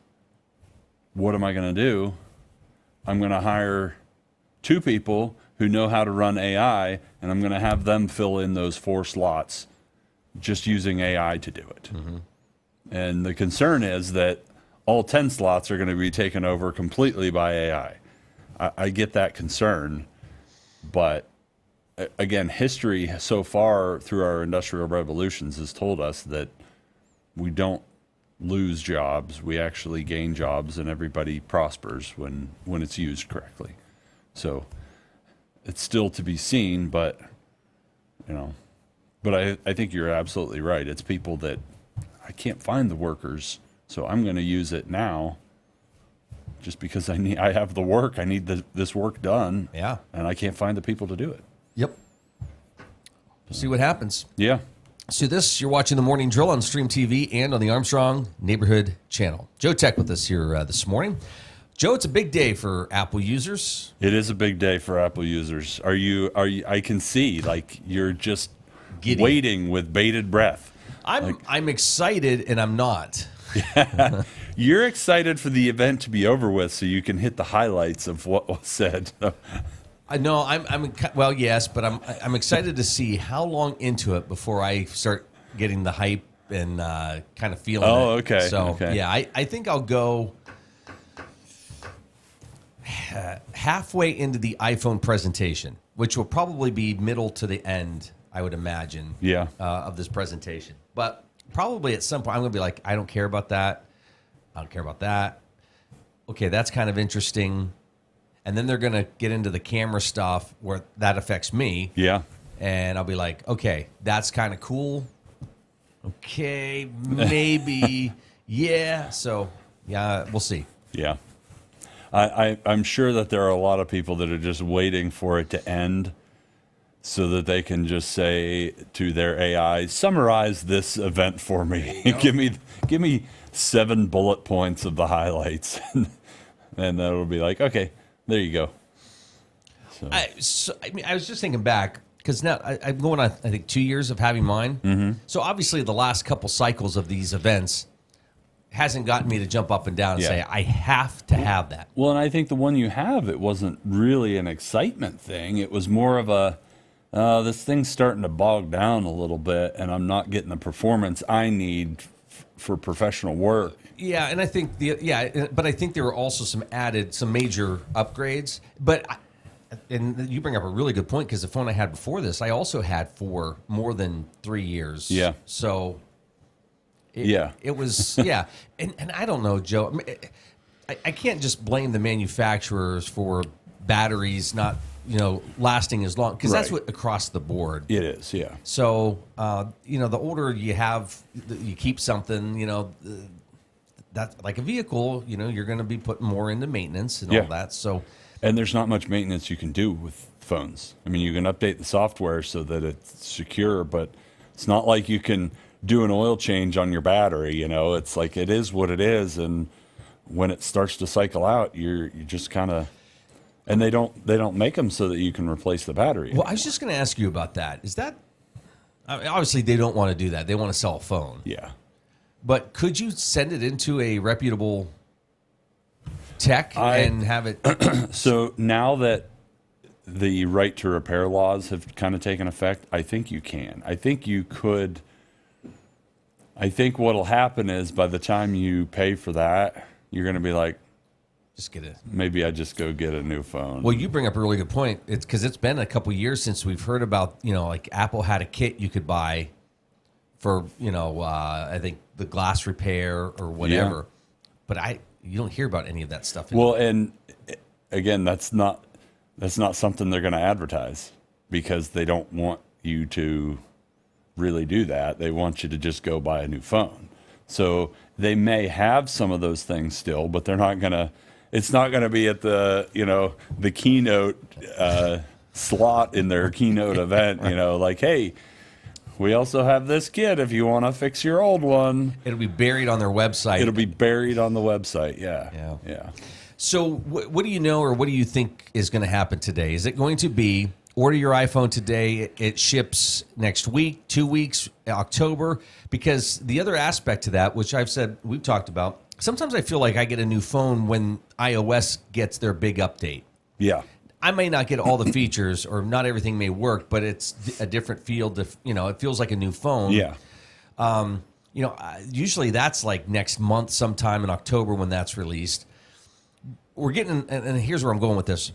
What am I going to do? I'm going to hire 2 people who know how to run AI, and I'm going to have them fill in those 4 slots just using AI to do it. Mm-hmm. And the concern is that all 10 slots are going to be taken over completely by AI. I get that concern, but again, history so far through our industrial revolutions has told us that we don't lose jobs. We actually gain jobs, and everybody prospers when it's used correctly. So it's still to be seen, but I think you're absolutely right. It's people that I can't find the workers, so I'm going to use it now just because I have the work. I need this work done. Yeah. And I can't find the people to do it. Yep. We'll see what happens. Yeah. So you're watching The Morning Drill on Stream TV and on the Armstrong Neighborhood Channel. Joe Tech with us here this morning. Joe, it's a big day for Apple users. It is a big day for Apple users. Are you? I can see like you're just Giddy. waiting with bated breath. I'm excited and I'm not. You're excited for the event to be over with, so you can hit the highlights of what was said. I know well, yes, but I'm excited to see how long into it before I start getting the hype and kind of feeling it. Oh, okay. So okay. yeah, I think I'll go halfway into the iPhone presentation, which will probably be middle to the end, I would imagine. Yeah. Of this presentation, but probably at some point I'm going to be like, I don't care about that. I don't care about that. Okay, that's kind of interesting. and then they're going to get into the camera stuff where that affects me. Yeah. And I'll be like, okay, that's kind of cool. Okay, maybe, yeah. So, yeah, we'll see. Yeah. I'm sure that there are a lot of people that are just waiting for it to end so that they can just say to their AI, summarize this event for me. give me 7 bullet points of the highlights. And that'll be like, okay, there you go. I was just thinking back, because now I'm going on, I think, 2 years of having mine. Mm-hmm. So obviously the last couple cycles of these events hasn't gotten me to jump up and down and say, I have to have that. Well, and I think the one you have, it wasn't really an excitement thing. It was more of a, this thing's starting to bog down a little bit, and I'm not getting the performance I need for professional work. Yeah, and I think but I think there were also some major upgrades. But and you bring up a really good point, because the phone I had before this, I also had for more than 3 years. Yeah. So it was and I don't know, Joe. I mean, I can't just blame the manufacturers for batteries not lasting as long, because that's what across the board it is. Yeah. So the older you keep something, that's like a vehicle. You're going to be putting more into maintenance and all that. So, and there's not much maintenance you can do with phones. I mean, you can update the software so that it's secure, but it's not like you can do an oil change on your battery. It's like, it is what it is, and when it starts to cycle out, you just kind of. And they don't make them so that you can replace the battery. Well, I was just going to ask you about that. Is that obviously they don't want to do that? They want to sell a phone. Yeah. But could you send it into a reputable tech and have it? So now that the right to repair laws have kind of taken effect, I think you can. I think you could. I think what'll happen is by the time you pay for that, you're going to be like, just get it. Maybe I just go get a new phone. Well, you bring up a really good point. It's because it's been a couple years since we've heard about, like Apple had a kit you could buy for, I think the glass repair or whatever. Yeah. But you don't hear about any of that stuff anymore. Well, and again, that's not something they're going to advertise, because they don't want you to really do that. They want you to just go buy a new phone. So they may have some of those things still, but they're not going to. It's not going to be at the the keynote slot in their keynote event. Like, hey, we also have this kit if you want to fix your old one. It'll be buried on their website. It'll be buried on the website. Yeah. So what do you know, or what do you think is going to happen today? Is it going to be order your iPhone today, it ships next week, 2 weeks, October? Because the other aspect to that, which we've talked about, sometimes I feel like I get a new phone when iOS gets their big update. Yeah. I may not get all the features, or not everything may work, but it's a different feel. It feels like a new phone. Yeah. Usually that's like next month, sometime in October when that's released. We're getting, and here's where I'm going with this.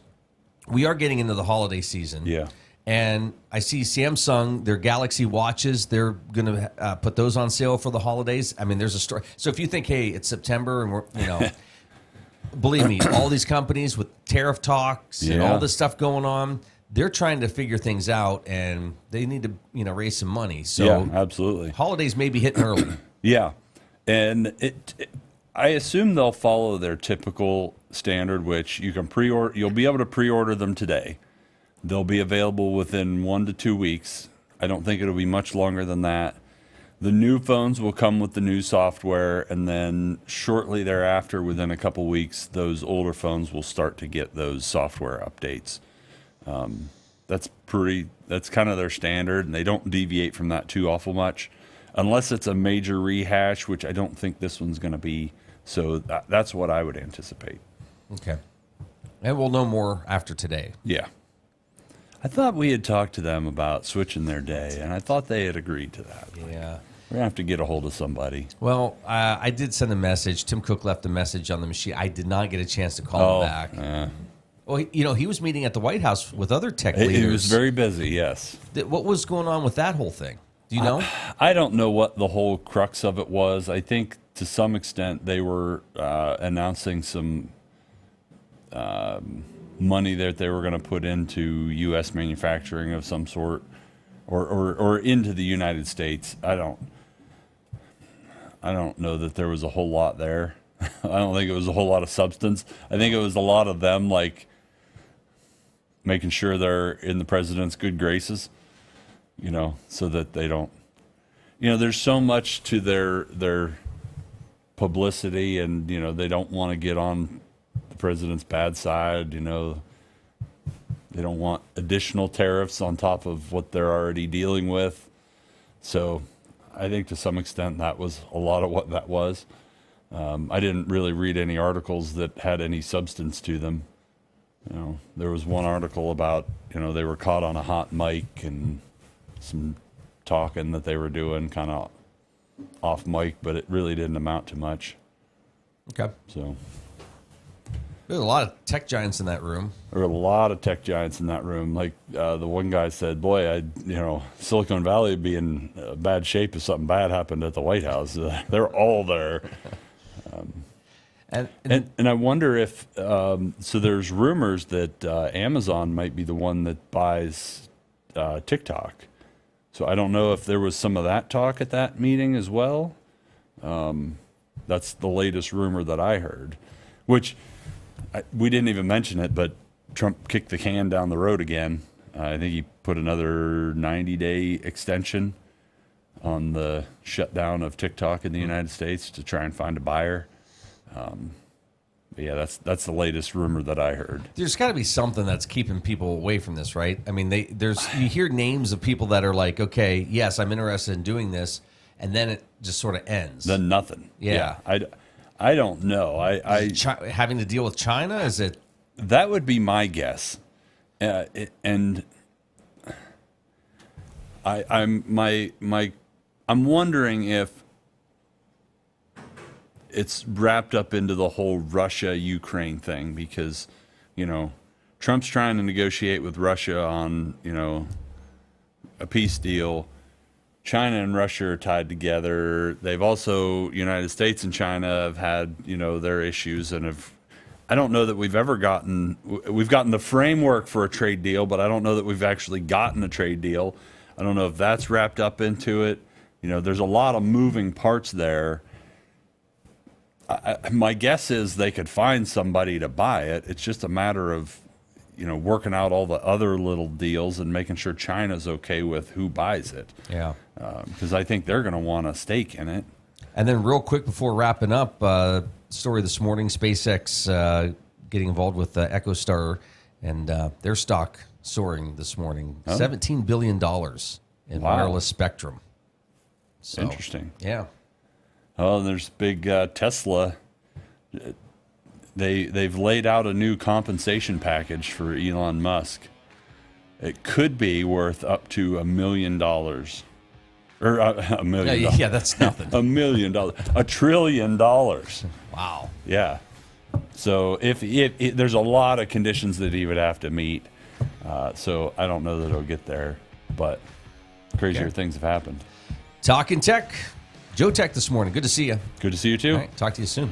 We are getting into the holiday season. Yeah. And I see Samsung, their Galaxy watches, they're going to put those on sale for the holidays. I mean, there's a story. So if you think, hey, it's September and we're, believe me, all these companies with tariff talks and all this stuff going on, they're trying to figure things out, and they need to, raise some money. So yeah, absolutely. Holidays may be hitting early. Yeah. And I assume they'll follow their typical standard, which you can pre-order. You'll be able to pre-order them today. They'll be available within 1 to 2 weeks. I don't think it'll be much longer than that. The new phones will come with the new software, and then shortly thereafter, within a couple weeks, those older phones will start to get those software updates. That's kind of their standard, and they don't deviate from that too awful much, unless it's a major rehash, which I don't think this one's going to be. So that's what I would anticipate. Okay. And we'll know more after today. Yeah. I thought we had talked to them about switching their day, and I thought they had agreed to that. Yeah. We're going to have to get a hold of somebody. Well, I did send a message. Tim Cook left a message on the machine. I did not get a chance to call him back. Well, he was meeting at the White House with other tech leaders. He was very busy, yes. What was going on with that whole thing? Do you know? I don't know what the whole crux of it was. I think to some extent they were announcing some money that they were going to put into U.S. manufacturing of some sort, or into the United States. I don't know that there was a whole lot there. I don't think it was a whole lot of substance. I think it was a lot of them like making sure they're in the president's good graces, so that they don't, there's so much to their publicity, and they don't want to get on the president's bad side. They don't want additional tariffs on top of what they're already dealing with. So I think to some extent that was a lot of what that was. I didn't really read any articles that had any substance to them. There was one article about, they were caught on a hot mic and some talking that they were doing kind of off mic, but it really didn't amount to much. Okay. So there's a lot of tech giants in that room. There were a lot of tech giants in that room. Like the one guy said, boy, Silicon Valley would be in bad shape if something bad happened at the White House. They're all there. And I wonder if, so there's rumors that Amazon might be the one that buys TikTok. So I don't know if there was some of that talk at that meeting as well. That's the latest rumor that I heard, which we didn't even mention it, but Trump kicked the can down the road again. I think he put another 90-day extension on the shutdown of TikTok in the United States to try and find a buyer. Yeah, that's the latest rumor that I heard. There's got to be something that's keeping people away from this, right? I mean, you hear names of people that are like, okay, yes, I'm interested in doing this, and then it just sort of ends. Then nothing. Yeah. I don't know. Having to deal with China, is it? That would be my guess, and I'm wondering if it's wrapped up into the whole Russia-Ukraine thing, because, Trump's trying to negotiate with Russia on, a peace deal. China and Russia are tied together. They've also, United States and China have had, their issues, and I don't know that we've gotten the framework for a trade deal, but I don't know that we've actually gotten a trade deal. I don't know if that's wrapped up into it. There's a lot of moving parts there. My guess is they could find somebody to buy it. It's just a matter of, working out all the other little deals and making sure China's okay with who buys it. Yeah. Because I think they're going to want a stake in it. And then real quick before wrapping up, story this morning, SpaceX getting involved with EchoStar, and their stock soaring this morning. Oh. $17 billion in wireless spectrum. So, interesting. Yeah. Oh, and there's big Tesla. They've laid out a new compensation package for Elon Musk. It could be worth up to $1 million. Or $1 million. Yeah, that's nothing. $1 million. $1 trillion. Wow. Yeah. So if there's a lot of conditions that he would have to meet. So I don't know that he'll get there, but crazier things have happened. Talking Tech. Joe Tech this morning. Good to see you. Good to see you too. All right, talk to you soon.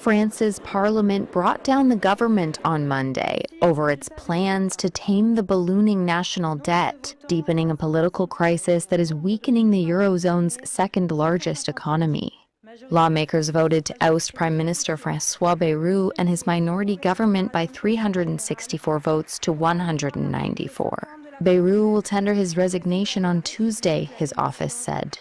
France's parliament brought down the government on Monday over its plans to tame the ballooning national debt, deepening a political crisis that is weakening the Eurozone's second largest economy. Lawmakers voted to oust Prime Minister François Bayrou and his minority government by 364 votes to 194. Bayrou will tender his resignation on Tuesday, his office said.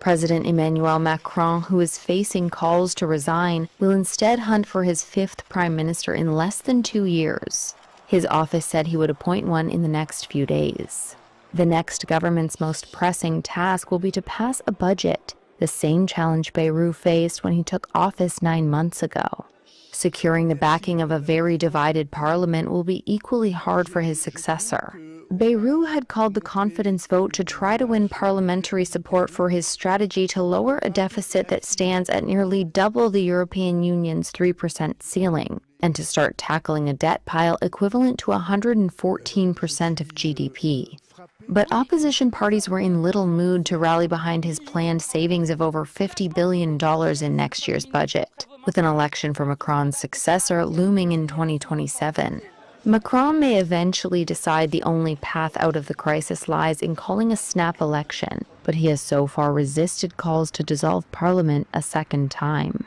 President Emmanuel Macron, who is facing calls to resign, will instead hunt for his fifth prime minister in less than 2 years. His office said he would appoint one in the next few days. The next government's most pressing task will be to pass a budget, the same challenge Bayrou faced when he took office 9 months ago. Securing the backing of a very divided parliament will be equally hard for his successor. Bayrou had called the confidence vote to try to win parliamentary support for his strategy to lower a deficit that stands at nearly double the European Union's 3% ceiling, and to start tackling a debt pile equivalent to 114% of GDP. But opposition parties were in little mood to rally behind his planned savings of over $50 billion in next year's budget, with an election for Macron's successor looming in 2027. Macron may eventually decide the only path out of the crisis lies in calling a snap election, but he has so far resisted calls to dissolve Parliament a second time.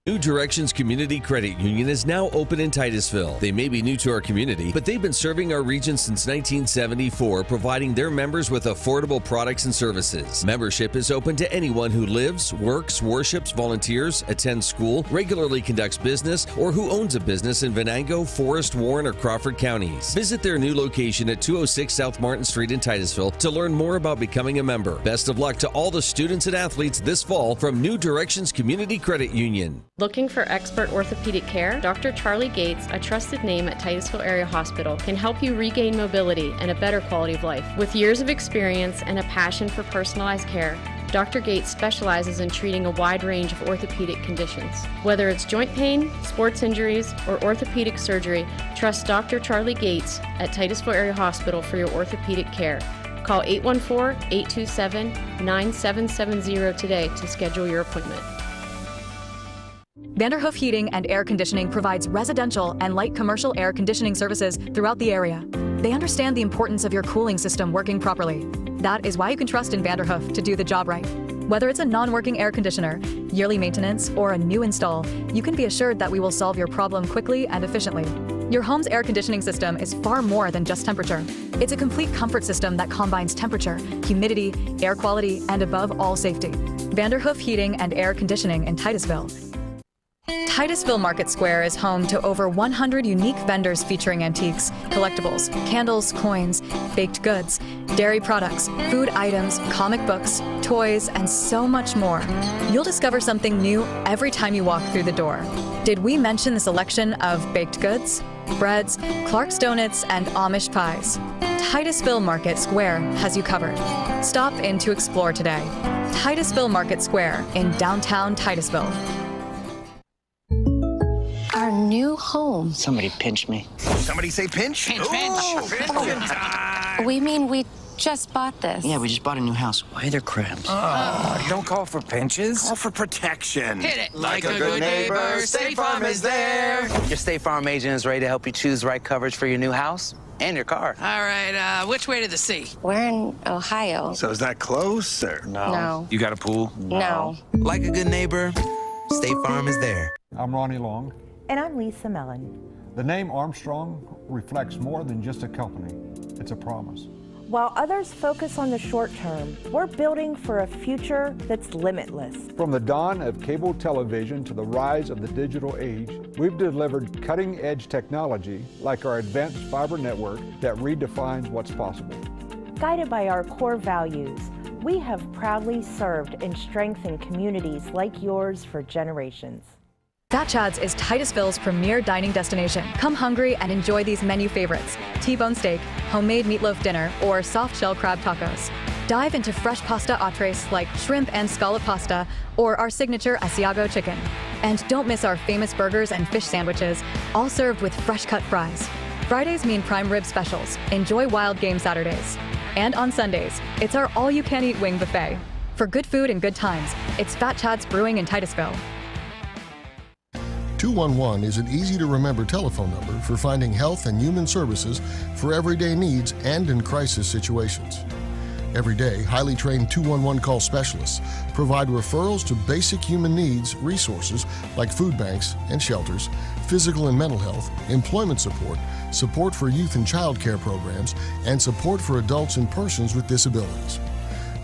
New Directions Community Credit Union is now open in Titusville. They may be new to our community, but they've been serving our region since 1974, providing their members with affordable products and services. Membership is open to anyone who lives, works, worships, volunteers, attends school, regularly conducts business, or who owns a business in Venango, Forest, Warren, or Crawford counties. Visit their new location at 206 South Martin Street in Titusville to learn more about becoming a member. Best of luck to all the students and athletes this fall from New Directions Community Credit Union. Looking for expert orthopedic care? Dr. Charlie Gates, a trusted name at Titusville Area Hospital, can help you regain mobility and a better quality of life. With years of experience and a passion for personalized care, Dr. Gates specializes in treating a wide range of orthopedic conditions. Whether it's joint pain, sports injuries, or orthopedic surgery, trust Dr. Charlie Gates at Titusville Area Hospital for your orthopedic care. Call 814-827-9770 today to schedule your appointment. Vanderhoof Heating and Air Conditioning provides residential and light commercial air conditioning services throughout the area. They understand the importance of your cooling system working properly. That is why you can trust in Vanderhoof to do the job right. Whether it's a non-working air conditioner, yearly maintenance, or a new install, you can be assured that we will solve your problem quickly and efficiently. Your home's air conditioning system is far more than just temperature. It's a complete comfort system that combines temperature, humidity, air quality, and above all, safety. Vanderhoof Heating and Air Conditioning in Titusville. Titusville Market Square is home to over 100 unique vendors featuring antiques, collectibles, candles, coins, baked goods, dairy products, food items, comic books, toys, and so much more. You'll discover something new every time you walk through the door. Did we mention the selection of baked goods, breads, Clark's Donuts, and Amish pies? Titusville Market Square has you covered. Stop in to explore today. Titusville Market Square in downtown Titusville. Our new home. Somebody pinched me. Somebody say pinch? Pinch. We mean we just bought this. Yeah, we just bought a new house. Why are there crabs? Don't call for pinches. Call for protection. Hit it. Like a good neighbor, State Farm is there. Your State Farm agent is ready to help you choose the right coverage for your new house and your car. All right, which way to the sea? We're in Ohio. So is that close or? No. You got a pool? No. Like a good neighbor, State Farm is there. I'm Ronnie Long. And I'm Lisa Mellon. The name Armstrong reflects more than just a company. It's a promise. While others focus on the short term, we're building for a future that's limitless. From the dawn of cable television to the rise of the digital age, we've delivered cutting-edge technology like our advanced fiber network that redefines what's possible. Guided by our core values, we have proudly served and strengthened communities like yours for generations. Fat Chad's is Titusville's premier dining destination. Come hungry and enjoy these menu favorites: T-bone steak, homemade meatloaf dinner, or soft shell crab tacos. Dive into fresh pasta entrees like shrimp and scallop pasta, or our signature Asiago chicken. And don't miss our famous burgers and fish sandwiches, all served with fresh cut fries. Fridays mean prime rib specials. Enjoy wild game Saturdays. And on Sundays, it's our all-you-can-eat wing buffet. For good food and good times, it's Fat Chad's Brewing in Titusville. 211 is an easy-to-remember telephone number for finding health and human services for everyday needs and in crisis situations. Every day, highly trained 211 call specialists provide referrals to basic human needs resources like food banks and shelters, physical and mental health, employment support, support for youth and child care programs, and support for adults and persons with disabilities.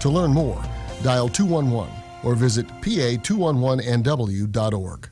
To learn more, dial 211 or visit pa211nw.org.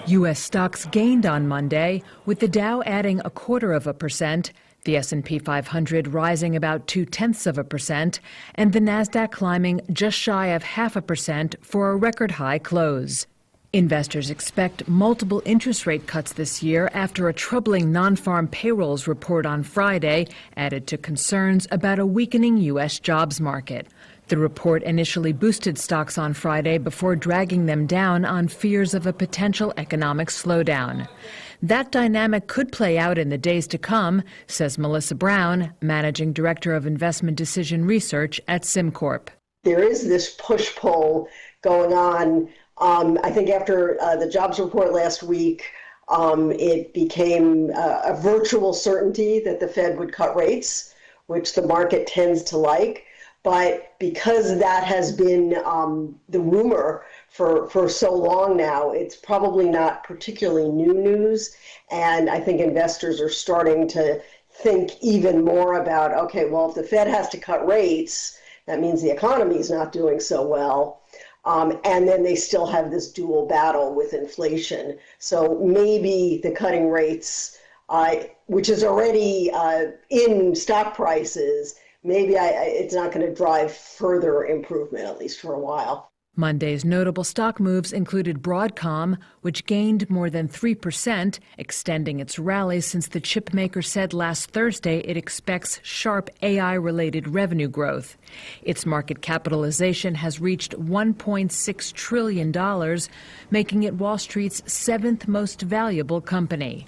U.S. stocks gained on Monday, with the Dow adding 0.25%, the S&P 500 rising about 0.2%, and the Nasdaq climbing just shy of 0.5% for a record high close. Investors expect multiple interest rate cuts this year after a troubling non-farm payrolls report on Friday added to concerns about a weakening U.S. jobs market. The report initially boosted stocks on Friday before dragging them down on fears of a potential economic slowdown. That dynamic could play out in the days to come, says Melissa Brown, Managing Director of Investment Decision Research at SimCorp. There is this push-pull going on. I think after the jobs report last week, it became a virtual certainty that the Fed would cut rates, which the market tends to like. But because that has been the rumor for so long now, it's probably not particularly new news. And I think investors are starting to think even more about, okay, well, if the Fed has to cut rates, that means the economy is not doing so well. And then they still have this dual battle with inflation. So maybe the cutting rates, which is already in stock prices, maybe it's not going to drive further improvement, at least for a while. Monday's notable stock moves included Broadcom, which gained more than 3%, extending its rally since the chipmaker said last Thursday it expects sharp AI-related revenue growth. Its market capitalization has reached $1.6 trillion, making it Wall Street's seventh most valuable company.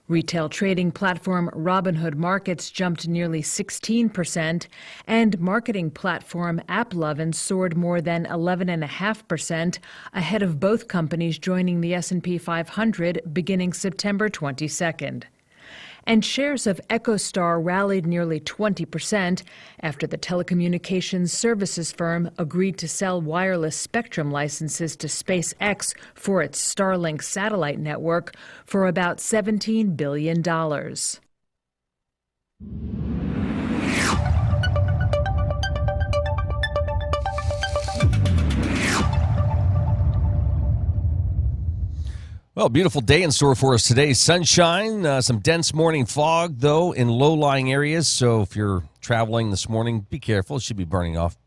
Retail trading platform Robinhood Markets jumped nearly 16%, and marketing platform AppLovin soared more than 11.5%, ahead of both companies joining the S&P 500 beginning September 22nd. And shares of EchoStar rallied nearly 20% after the telecommunications services firm agreed to sell wireless spectrum licenses to SpaceX for its Starlink satellite network for about $17 billion. Well, beautiful day in store for us today. Sunshine, some dense morning fog, though, in low-lying areas. So if you're traveling this morning, be careful. It should be burning off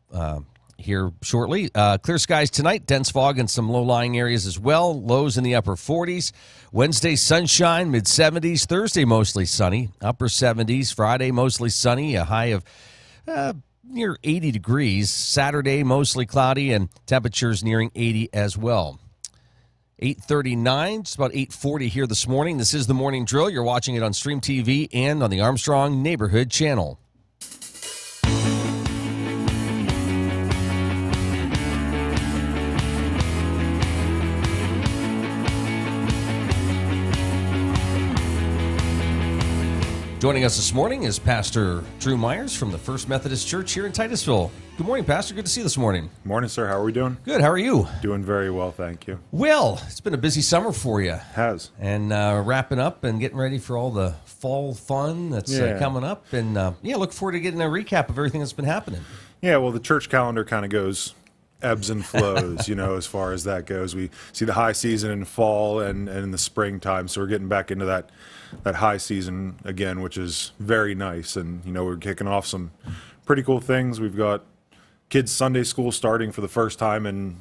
here shortly. Clear skies tonight, dense fog in some low-lying areas as well. Lows in the upper 40s. Wednesday, sunshine, mid-70s. Thursday, mostly sunny, upper 70s. Friday, mostly sunny, a high of near 80 degrees. Saturday, mostly cloudy, and temperatures nearing 80 as well. 8:39, just about 8:40 here this morning. This is the Morning Drill. You're watching it on Stream TV and on the Armstrong Neighborhood Channel. Joining us this morning is Pastor Drew Myers from the First Methodist Church here in Titusville. Good morning, Pastor. Good to see you this morning. Morning, sir. How are we doing? Good. How are you? Doing very well, thank you. Well, it's been a busy summer for you. It has. And wrapping up and getting ready for all the fall fun that's coming up. And, look forward to getting a recap of everything that's been happening. Yeah, well, the church calendar kind of goes ebbs and flows, as far as that goes. We see the high season in fall and in the springtime, so we're getting back into that high season again, which is very nice. And, we're kicking off some pretty cool things. We've got kids' Sunday school starting for the first time in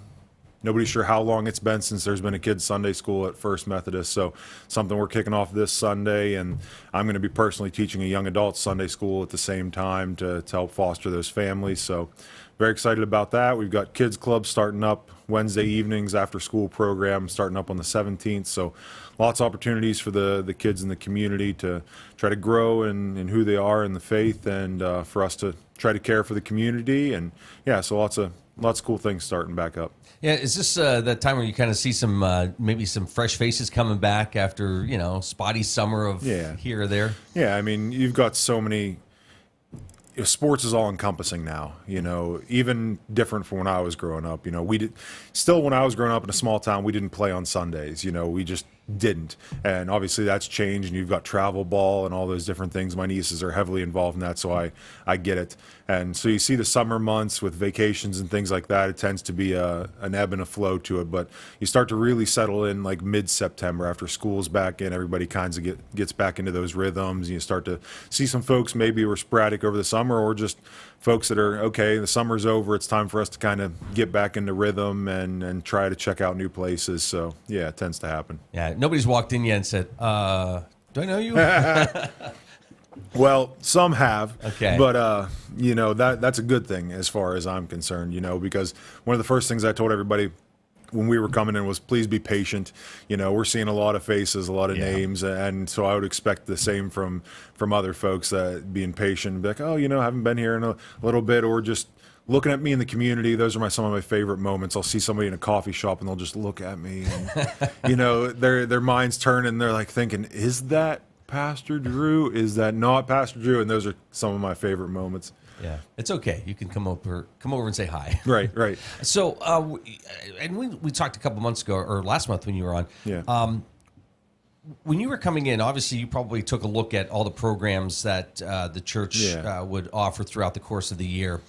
Nobody's sure how long it's been since there's been a kids' Sunday school at First Methodist. So something we're kicking off this Sunday, and I'm going to be personally teaching a young adult Sunday school at the same time to help foster those families. So very excited about that. We've got kids clubs starting up Wednesday evenings, after school program starting up on the 17th. So lots of opportunities for the kids in the community to try to grow in who they are in the faith, and for us to try to care for the community. And yeah, so lots of cool things starting back up. Yeah, is this that time where you kind of see some maybe some fresh faces coming back after, spotty summer of here or there? Yeah, I mean, you've got so many. Sports is all encompassing now, even different from when I was growing up. When I was growing up in a small town, we didn't play on Sundays. We just didn't. And obviously that's changed, and you've got travel ball and all those different things. My nieces are heavily involved in that, so I get it. And so you see the summer months with vacations and things like that, it tends to be an ebb and a flow to it. But you start to really settle in like mid-September after school's back in, everybody kind of gets back into those rhythms, and you start to see some folks maybe were sporadic over the summer, or just folks that are, okay, the summer's over, it's time for us to kind of get back into rhythm and try to check out new places. So yeah, it tends to happen. Yeah, nobody's walked in yet and said, do I know you? Well, some have, okay, but that's a good thing as far as I'm concerned, because one of the first things I told everybody when we were coming in was, please be patient. We're seeing a lot of faces, a lot of names, and so I would expect the same from other folks, being patient, be like, oh, haven't been here in a little bit, or just looking at me in the community. Those are some of my favorite moments. I'll see somebody in a coffee shop and they'll just look at me, and their minds turn and they're like thinking, is that Pastor Drew? Is that not Pastor Drew? And those are some of my favorite moments. Yeah, it's okay. You can come over and say hi. Right. So, and we talked a couple months ago, or last month when you were on. Yeah. When you were coming in, obviously you probably took a look at all the programs that the church would offer throughout the course of the year.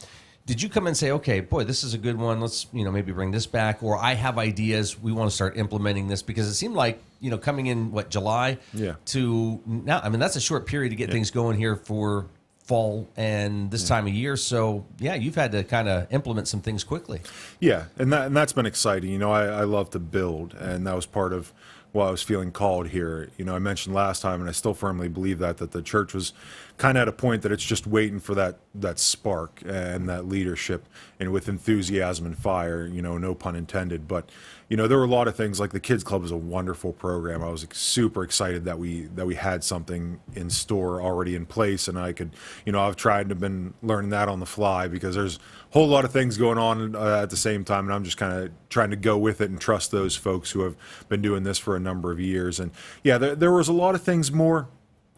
Did you come and say, okay, boy, this is a good one. Let's maybe bring this back, or I have ideas. We want to start implementing this, because it seemed like coming in July to now. I mean, that's a short period to get things going here for fall and this time of year. So yeah, you've had to kind of implement some things quickly. Yeah, and that's been exciting. I love to build, and that was part of why I was feeling called here. I mentioned last time, and I still firmly believe that the church was kind of at a point that it's just waiting for that spark and that leadership, and with enthusiasm and fire, no pun intended. But there were a lot of things, like the Kids Club is a wonderful program. I was super excited that we had something in store already in place, and I could, I've tried and been learning that on the fly, because there's a whole lot of things going on at the same time, and I'm just kind of trying to go with it and trust those folks who have been doing this for a number of years. And yeah, there was a lot of things more.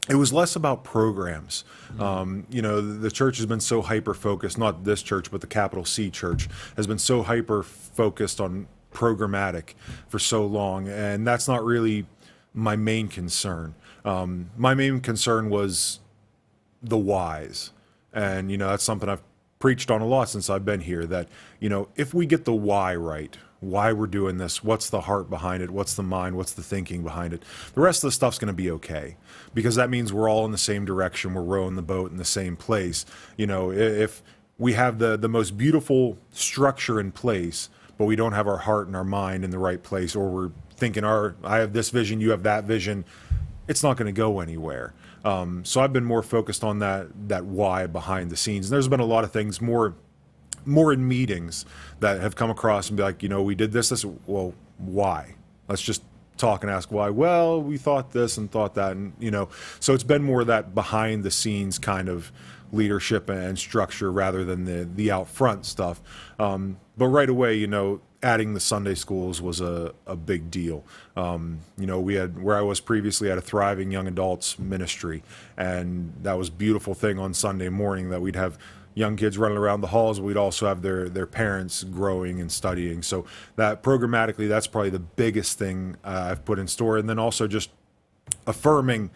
It was less about programs. The church has been so hyper-focused, not this church, but the capital C church has been so hyper-focused on programmatic for so long, and that's not really my main concern. My main concern was the whys, and that's something I've preached on a lot since I've been here, that if we get the why right, why we're doing this, what's the heart behind it, what's the mind, what's the thinking behind it, the rest of the stuff's going to be okay, because that means we're all in the same direction, we're rowing the boat in the same place. If we have the most beautiful structure in place, but we don't have our heart and our mind in the right place, or we're thinking, I have this vision, you have that vision, it's not going to go anywhere. So I've been more focused on that why behind the scenes. And there's been a lot of things more in meetings that have come across and be like, we did this, well, why? Let's just talk and ask why. Well, we thought this and thought that, and so it's been more that behind the scenes kind of leadership and structure rather than the out front stuff. But right away, adding the Sunday schools was a big deal. We had, where I was previously, had a thriving young adults ministry, and that was a beautiful thing on Sunday morning, that we'd have young kids running around the halls. We'd also have their parents growing and studying. So that programmatically, that's probably the biggest thing I've put in store. And then also just affirming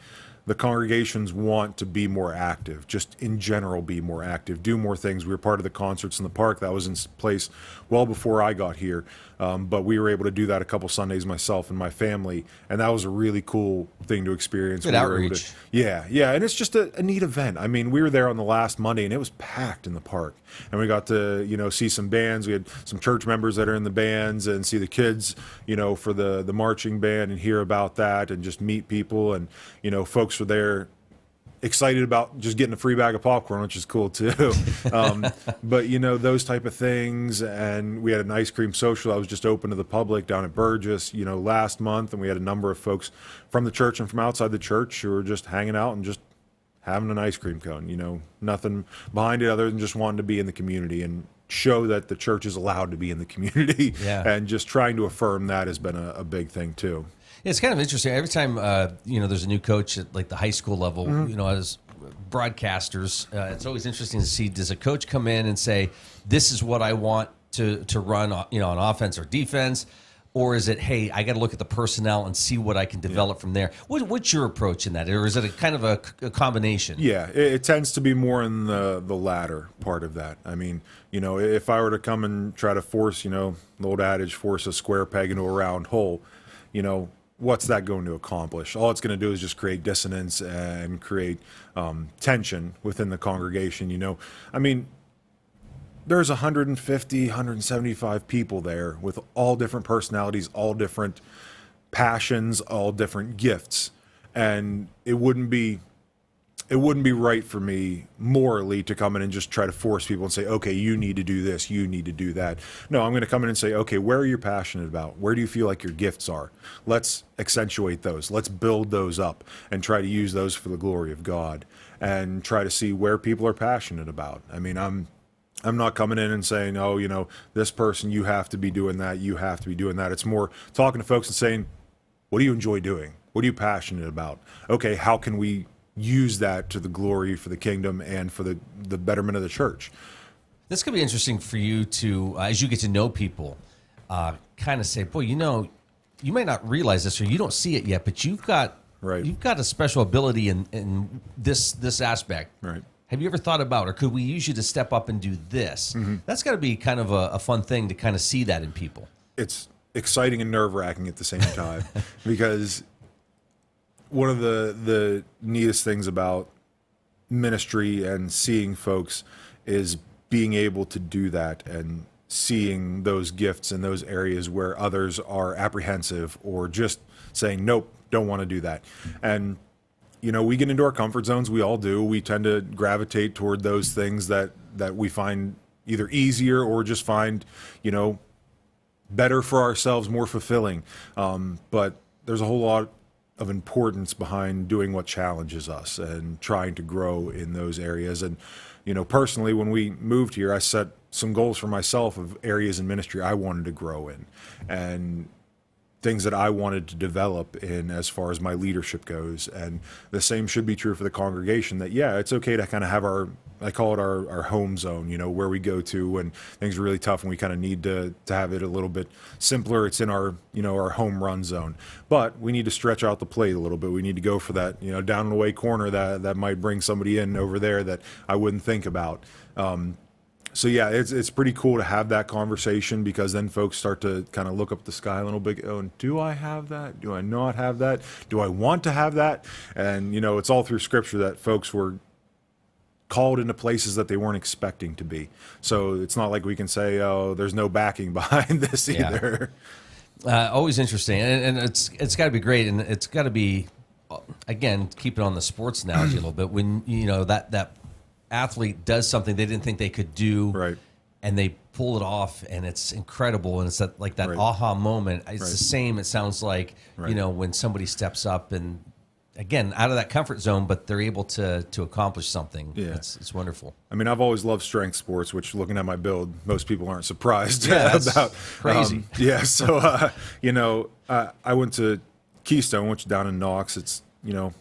the congregations want to be more active, just in general be more active, do more things. We were part of the concerts in the park. That was in place well before I got here. But we were able to do that a couple Sundays myself and my family, and that was a really cool thing to experience. Good outreach. Yeah, and it's just a neat event. I mean, we were there on the last Monday, and it was packed in the park. And we got to, see some bands. We had some church members that are in the bands and see the kids, for the marching band and hear about that and just meet people. And, folks were there excited about just getting a free bag of popcorn, which is cool too. But those type of things. And we had an ice cream social that was just open to the public down at Burgess, last month. And we had a number of folks from the church and from outside the church who were just hanging out and just having an ice cream cone, nothing behind it other than just wanting to be in the community and show that the church is allowed to be in the community. Yeah. And just trying to affirm that has been a big thing too. It's kind of interesting. Every time, there's a new coach at like the high school level, as broadcasters, it's always interesting to see, does a coach come in and say, this is what I want to run, on offense or defense? Or is it, hey, I got to look at the personnel and see what I can develop from there? What's your approach in that? Or is it a kind of a combination? Yeah, it tends to be more in the latter part of that. I mean, if I were to come and try to force, the old adage, force a square peg into a round hole, what's that going to accomplish? All it's going to do is just create dissonance and create tension within the congregation. I mean, there's 150, 175 people there with all different personalities, all different passions, all different gifts. And it wouldn't be right for me morally to come in and just try to force people and say, okay, you need to do this, you need to do that. No, I'm going to come in and say, okay, where are you passionate about? Where do you feel like your gifts are? Let's accentuate those. Let's build those up and try to use those for the glory of God and try to see where people are passionate about. I mean, I'm not coming in and saying, oh, this person, you have to be doing that, you have to be doing that. It's more talking to folks and saying, what do you enjoy doing? What are you passionate about? Okay, how can we use that to the glory for the kingdom and for the betterment of the church? This could be interesting for you to, as you get to know people, kind of say, boy, you might not realize this or you don't see it yet, but you've got a special ability in this aspect. Right. Have you ever thought about, or could we use you to step up and do this? Mm-hmm. That's got to be kind of a fun thing to kind of see that in people. It's exciting and nerve-wracking at the same time because one of the neatest things about ministry and seeing folks is being able to do that and seeing those gifts in those areas where others are apprehensive or just saying, nope, don't want to do that. And we get into our comfort zones. We all do. We tend to gravitate toward those things that we find either easier or just find, better for ourselves, more fulfilling. But there's a whole lot of importance behind doing what challenges us and trying to grow in those areas. And, personally, when we moved here, I set some goals for myself of areas in ministry I wanted to grow in and things that I wanted to develop in as far as my leadership goes. And the same should be true for the congregation, that, yeah, it's okay to kind of have I call it our home zone, where we go to when things are really tough and we kind of need to have it a little bit simpler. It's in our, our home run zone. But we need to stretch out the plate a little bit. We need to go for that, down and away corner that might bring somebody in over there that I wouldn't think about. So yeah, it's pretty cool to have that conversation because then folks start to kind of look up the sky a little bit. Oh, and do I have that? Do I not have that? Do I want to have that? And it's all through Scripture that folks were called into places that they weren't expecting to be. So it's not like we can say, oh, there's no backing behind this either. Always interesting, and it's got to be great, and it's got to be, again, keep it on the sports analogy a little bit. When that athlete does something they didn't think they could do, right, and they pull it off, and it's incredible, and it's that aha moment. It's the same. It sounds like when somebody steps up and, again, out of that comfort zone, but they're able to accomplish something. Yeah. It's wonderful. I mean, I've always loved strength sports, which, looking at my build, most people aren't surprised about. Crazy. So, I went to Keystone, which is down in Knox. It's,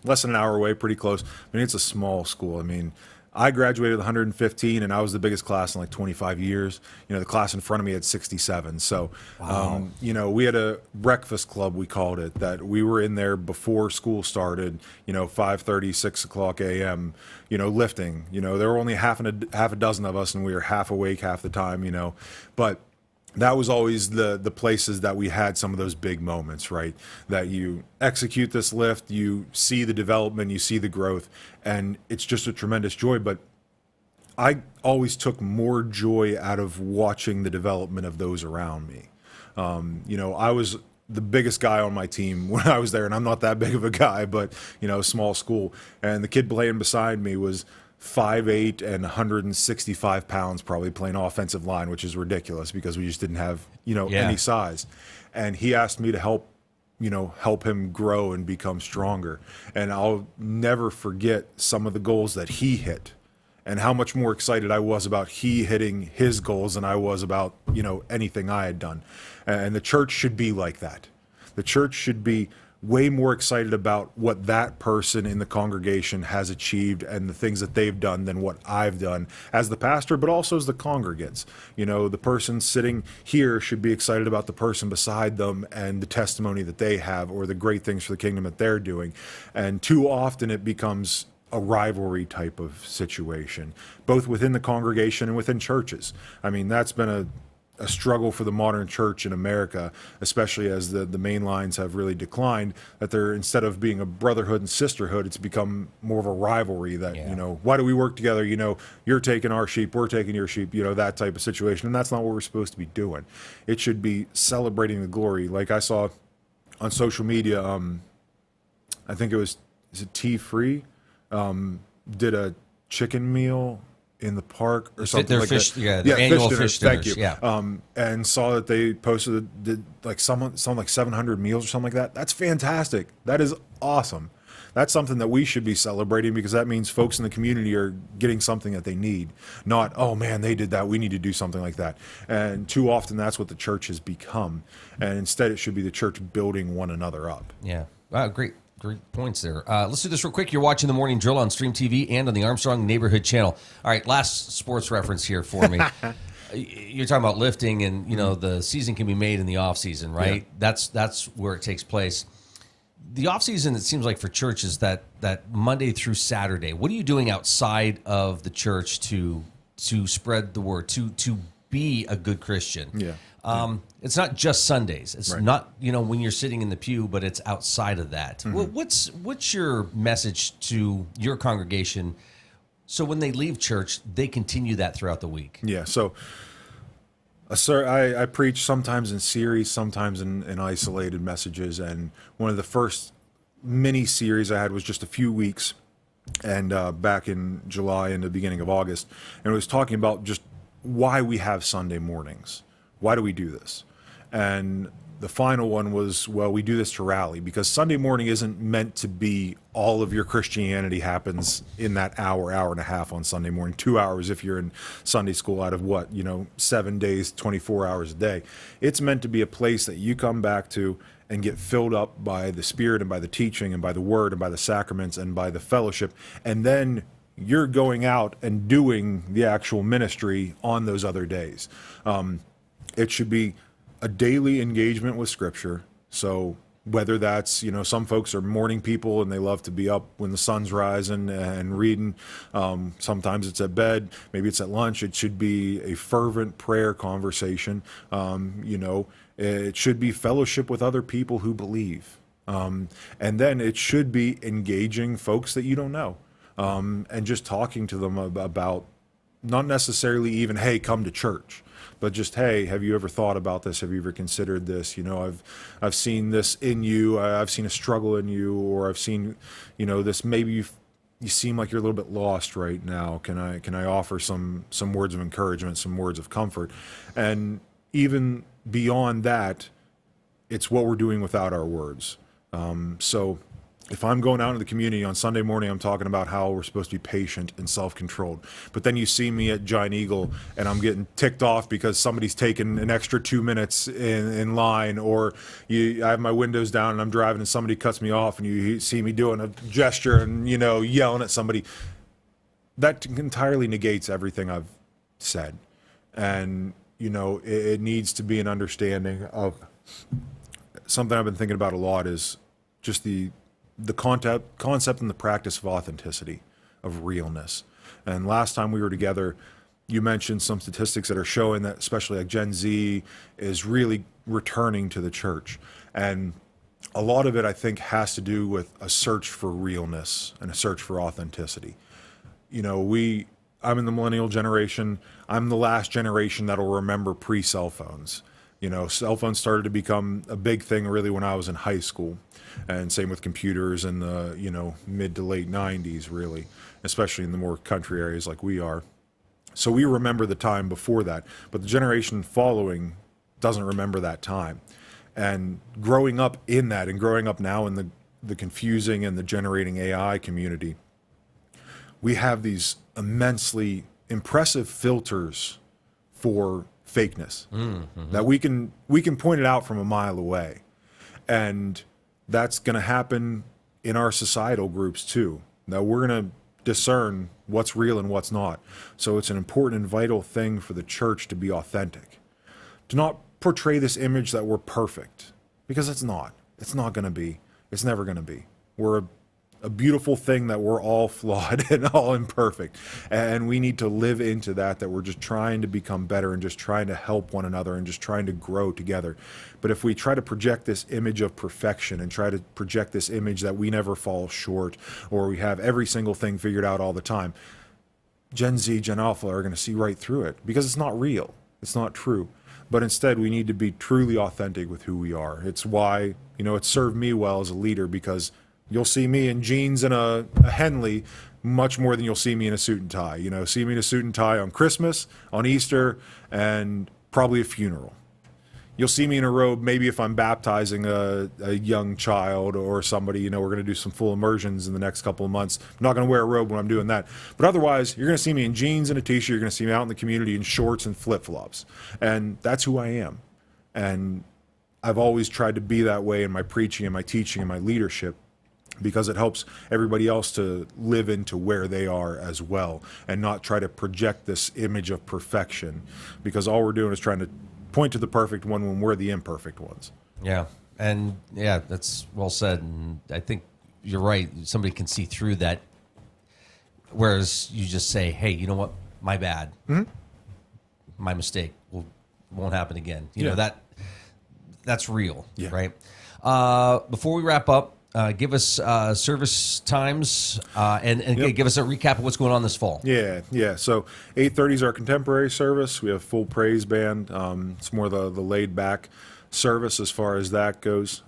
less than an hour away, pretty close. I mean, it's a small school. I mean, I graduated with 115, and I was the biggest class in like 25 years. The class in front of me had 67. So, we had a breakfast club, we called it, that we were in there before school started, 5:30, 6 o'clock a.m., lifting. There were only half a dozen of us, and we were half awake half the time, But that was always the places that we had some of those big moments, right? That you execute this lift, you see the development, you see the growth, and it's just a tremendous joy. But I always took more joy out of watching the development of those around me. I was the biggest guy on my team when I was there, and I'm not that big of a guy, but, small school. And the kid playing beside me was 5'8" and 165 pounds, probably playing offensive line, which is ridiculous because we just didn't have, any size. And he asked me to help him grow and become stronger. And I'll never forget some of the goals that he hit and how much more excited I was about he hitting his goals than I was about, anything I had done. And the church should be like that. The church should be way more excited about what that person in the congregation has achieved and the things that they've done than what I've done as the pastor, but also as the congregants. The person sitting here should be excited about the person beside them and the testimony that they have or the great things for the kingdom that they're doing. And too often it becomes a rivalry type of situation, both within the congregation and within churches. I mean, that's been a struggle for the modern church in America, especially as the main lines have really declined, that they're, instead of being a brotherhood and sisterhood, it's become more of a rivalry that, why do we work together? You're taking our sheep, we're taking your sheep, that type of situation. And that's not what we're supposed to be doing. It should be celebrating the glory. Like I saw on social media, I think is it T-Free, did a chicken meal in the park or something like that. Yeah, their annual fish dinners. Thank you. Yeah. And saw that they posted did like some like 700 meals or something like that. That's fantastic. That is awesome. That's something that we should be celebrating because that means folks in the community are getting something that they need. Not, oh man, they did that, we need to do something like that. And too often that's what the church has become. And instead it should be the church building one another up. Yeah. Great points there. Let's do this real quick. You're watching The Morning Drill on Stream TV and on the Armstrong Neighborhood Channel. All right, last sports reference here for me. You're talking about lifting and, the season can be made in the off season, right? Yeah. That's where it takes place. The off season, it seems like for church is that Monday through Saturday. What are you doing outside of the church to spread the word, to be a good Christian? Yeah. It's not just Sundays. It's not, when you're sitting in the pew, but it's outside of that. Mm-hmm. What's your message to your congregation so when they leave church, they continue that throughout the week? Yeah, so I preach sometimes in series, sometimes in isolated messages. And one of the first mini series I had was just a few weeks and back in July and the beginning of August. And it was talking about just why we have Sunday mornings. Why do we do this? And the final one was, well, we do this to rally because Sunday morning isn't meant to be all of your Christianity happens in that hour and a half on Sunday morning, 2 hours if you're in Sunday school out of 7 days, 24 hours a day. It's meant to be a place that you come back to and get filled up by the Spirit and by the teaching and by the Word and by the sacraments and by the fellowship. And then you're going out and doing the actual ministry on those other days. It should be a daily engagement with Scripture. So whether that's, some folks are morning people and they love to be up when the sun's rising and reading. Sometimes it's at bed, maybe it's at lunch. It should be a fervent prayer conversation. It should be fellowship with other people who believe. And then it should be engaging folks that you don't know. And just talking to them about not necessarily even, hey, come to church. But just, hey, have you ever thought about this? Have you ever considered this? I've seen this in you. I've seen a struggle in you, or I've seen, this. Maybe you seem like you're a little bit lost right now. Can I offer some words of encouragement, some words of comfort? And even beyond that, it's what we're doing without our words. So if I'm going out into the community on Sunday morning, I'm talking about how we're supposed to be patient and self-controlled. But then you see me at Giant Eagle and I'm getting ticked off because somebody's taken an extra 2 minutes in line, or I have my windows down and I'm driving and somebody cuts me off and you see me doing a gesture and, yelling at somebody. that entirely negates everything I've said. And, it needs to be an understanding of something I've been thinking about a lot is just the concept and the practice of authenticity, of realness. And last time we were together, you mentioned some statistics that are showing that especially like Gen Z is really returning to the church. And a lot of it, I think, has to do with a search for realness and a search for authenticity. I'm in the millennial generation. I'm the last generation that'll remember pre-cell phones. Cell phones started to become a big thing really when I was in high school, and same with computers in the, mid to late 90s, really, especially in the more country areas like we are. So we remember the time before that, but the generation following doesn't remember that time. And growing up in that and growing up now in the confusing and the generating AI community, we have these immensely impressive filters for fakeness that we can point it out from a mile away. And that's going to happen in our societal groups too. Now we're going to discern what's real and what's not. So it's an important and vital thing for the church to be authentic, to not portray this image that we're perfect, because it's not. It's not going to be. It's never going to be. We're a beautiful thing that we're all flawed and all imperfect. And we need to live into that we're just trying to become better and just trying to help one another and just trying to grow together. But if we try to project this image of perfection and try to project this image that we never fall short or we have every single thing figured out all the time, Gen Z, Gen Alpha are going to see right through it because it's not real. It's not true. But instead, we need to be truly authentic with who we are. It's why, it served me well as a leader, because you'll see me in jeans and a Henley much more than you'll see me in a suit and tie. See me in a suit and tie on Christmas, on Easter, and probably a funeral. You'll see me in a robe maybe if I'm baptizing a young child or somebody. We're going to do some full immersions in the next couple of months. I'm not going to wear a robe when I'm doing that. But otherwise, you're going to see me in jeans and a t-shirt. You're going to see me out in the community in shorts and flip-flops. And that's who I am. And I've always tried to be that way in my preaching and my teaching and my leadership, because it helps everybody else to live into where they are as well and not try to project this image of perfection, because all we're doing is trying to point to the perfect one when we're the imperfect ones. Yeah. And yeah, that's well said. And I think you're right. Somebody can see through that. Whereas you just say, hey, you know what? My bad. My mistake won't happen again. You know, that's real. Yeah. Right. Before we wrap up, give us service times and give us a recap of what's going on this fall. Yeah. So 8:30 is our contemporary service. We have full praise band. It's more the laid back service as far as that goes.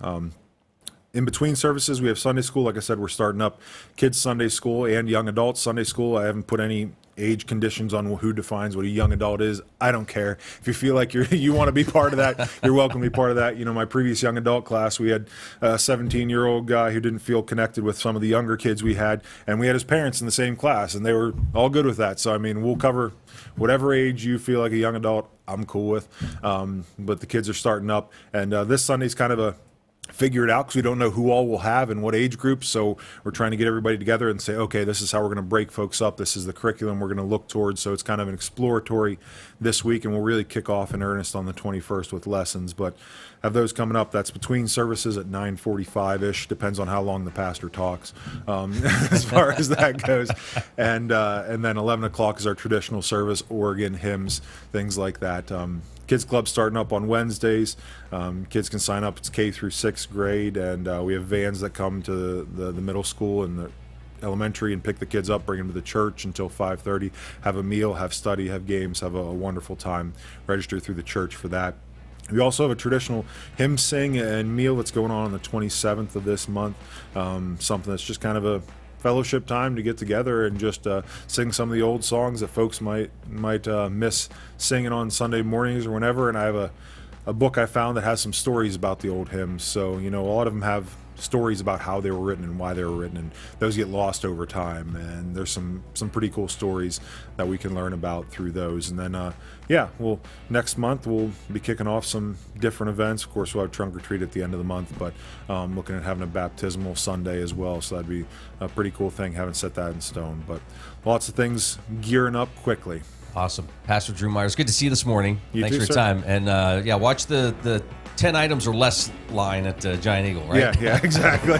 In between services, we have Sunday school. Like I said, we're starting up kids Sunday school and young adults Sunday school. I haven't put any age conditions on who defines what a young adult is. I don't care. If you feel like you want to be part of that, you're welcome to be part of that. My previous young adult class, we had a 17-year-old guy who didn't feel connected with some of the younger kids we had, and we had his parents in the same class, and they were all good with that. So, we'll cover whatever age you feel like a young adult, I'm cool with. But the kids are starting up, and this Sunday's kind of a figure it out, because we don't know who all we'll have and what age groups. So we're trying to get everybody together and say, okay, this is how we're going to break folks up. This is the curriculum we're going to look towards. So it's kind of an exploratory this week, and we'll really kick off in earnest on the 21st with lessons. But have those coming up. That's between services at 9:45-ish. Depends on how long the pastor talks, as far as that goes. And then 11 o'clock is our traditional service, organ, hymns, things like that. Kids Club starting up on Wednesdays. Kids can sign up. It's K through 6th grade, and we have vans that come to the middle school and the elementary and pick the kids up, bring them to the church until 5:30. Have a meal, have study, have games, have a wonderful time. Register through the church for that. We also have a traditional hymn sing and meal that's going on the 27th of this month. Something that's just kind of a fellowship time to get together and just sing some of the old songs that folks might miss singing on Sunday mornings or whenever. And I have a book I found that has some stories about the old hymns. So, a lot of them have stories about how they were written and why they were written, and those get lost over time. And there's some pretty cool stories that we can learn about through those. And then, next month we'll be kicking off some different events. Of course, we'll have trunk or treat at the end of the month, but looking at having a baptismal Sunday as well. So that'd be a pretty cool thing. Haven't set that in stone, but lots of things gearing up quickly. Awesome. Pastor Drew Myers, good to see you this morning. Thanks too, for your sir. time. And watch the 10 items or less line at Giant Eagle, right? Yeah, exactly.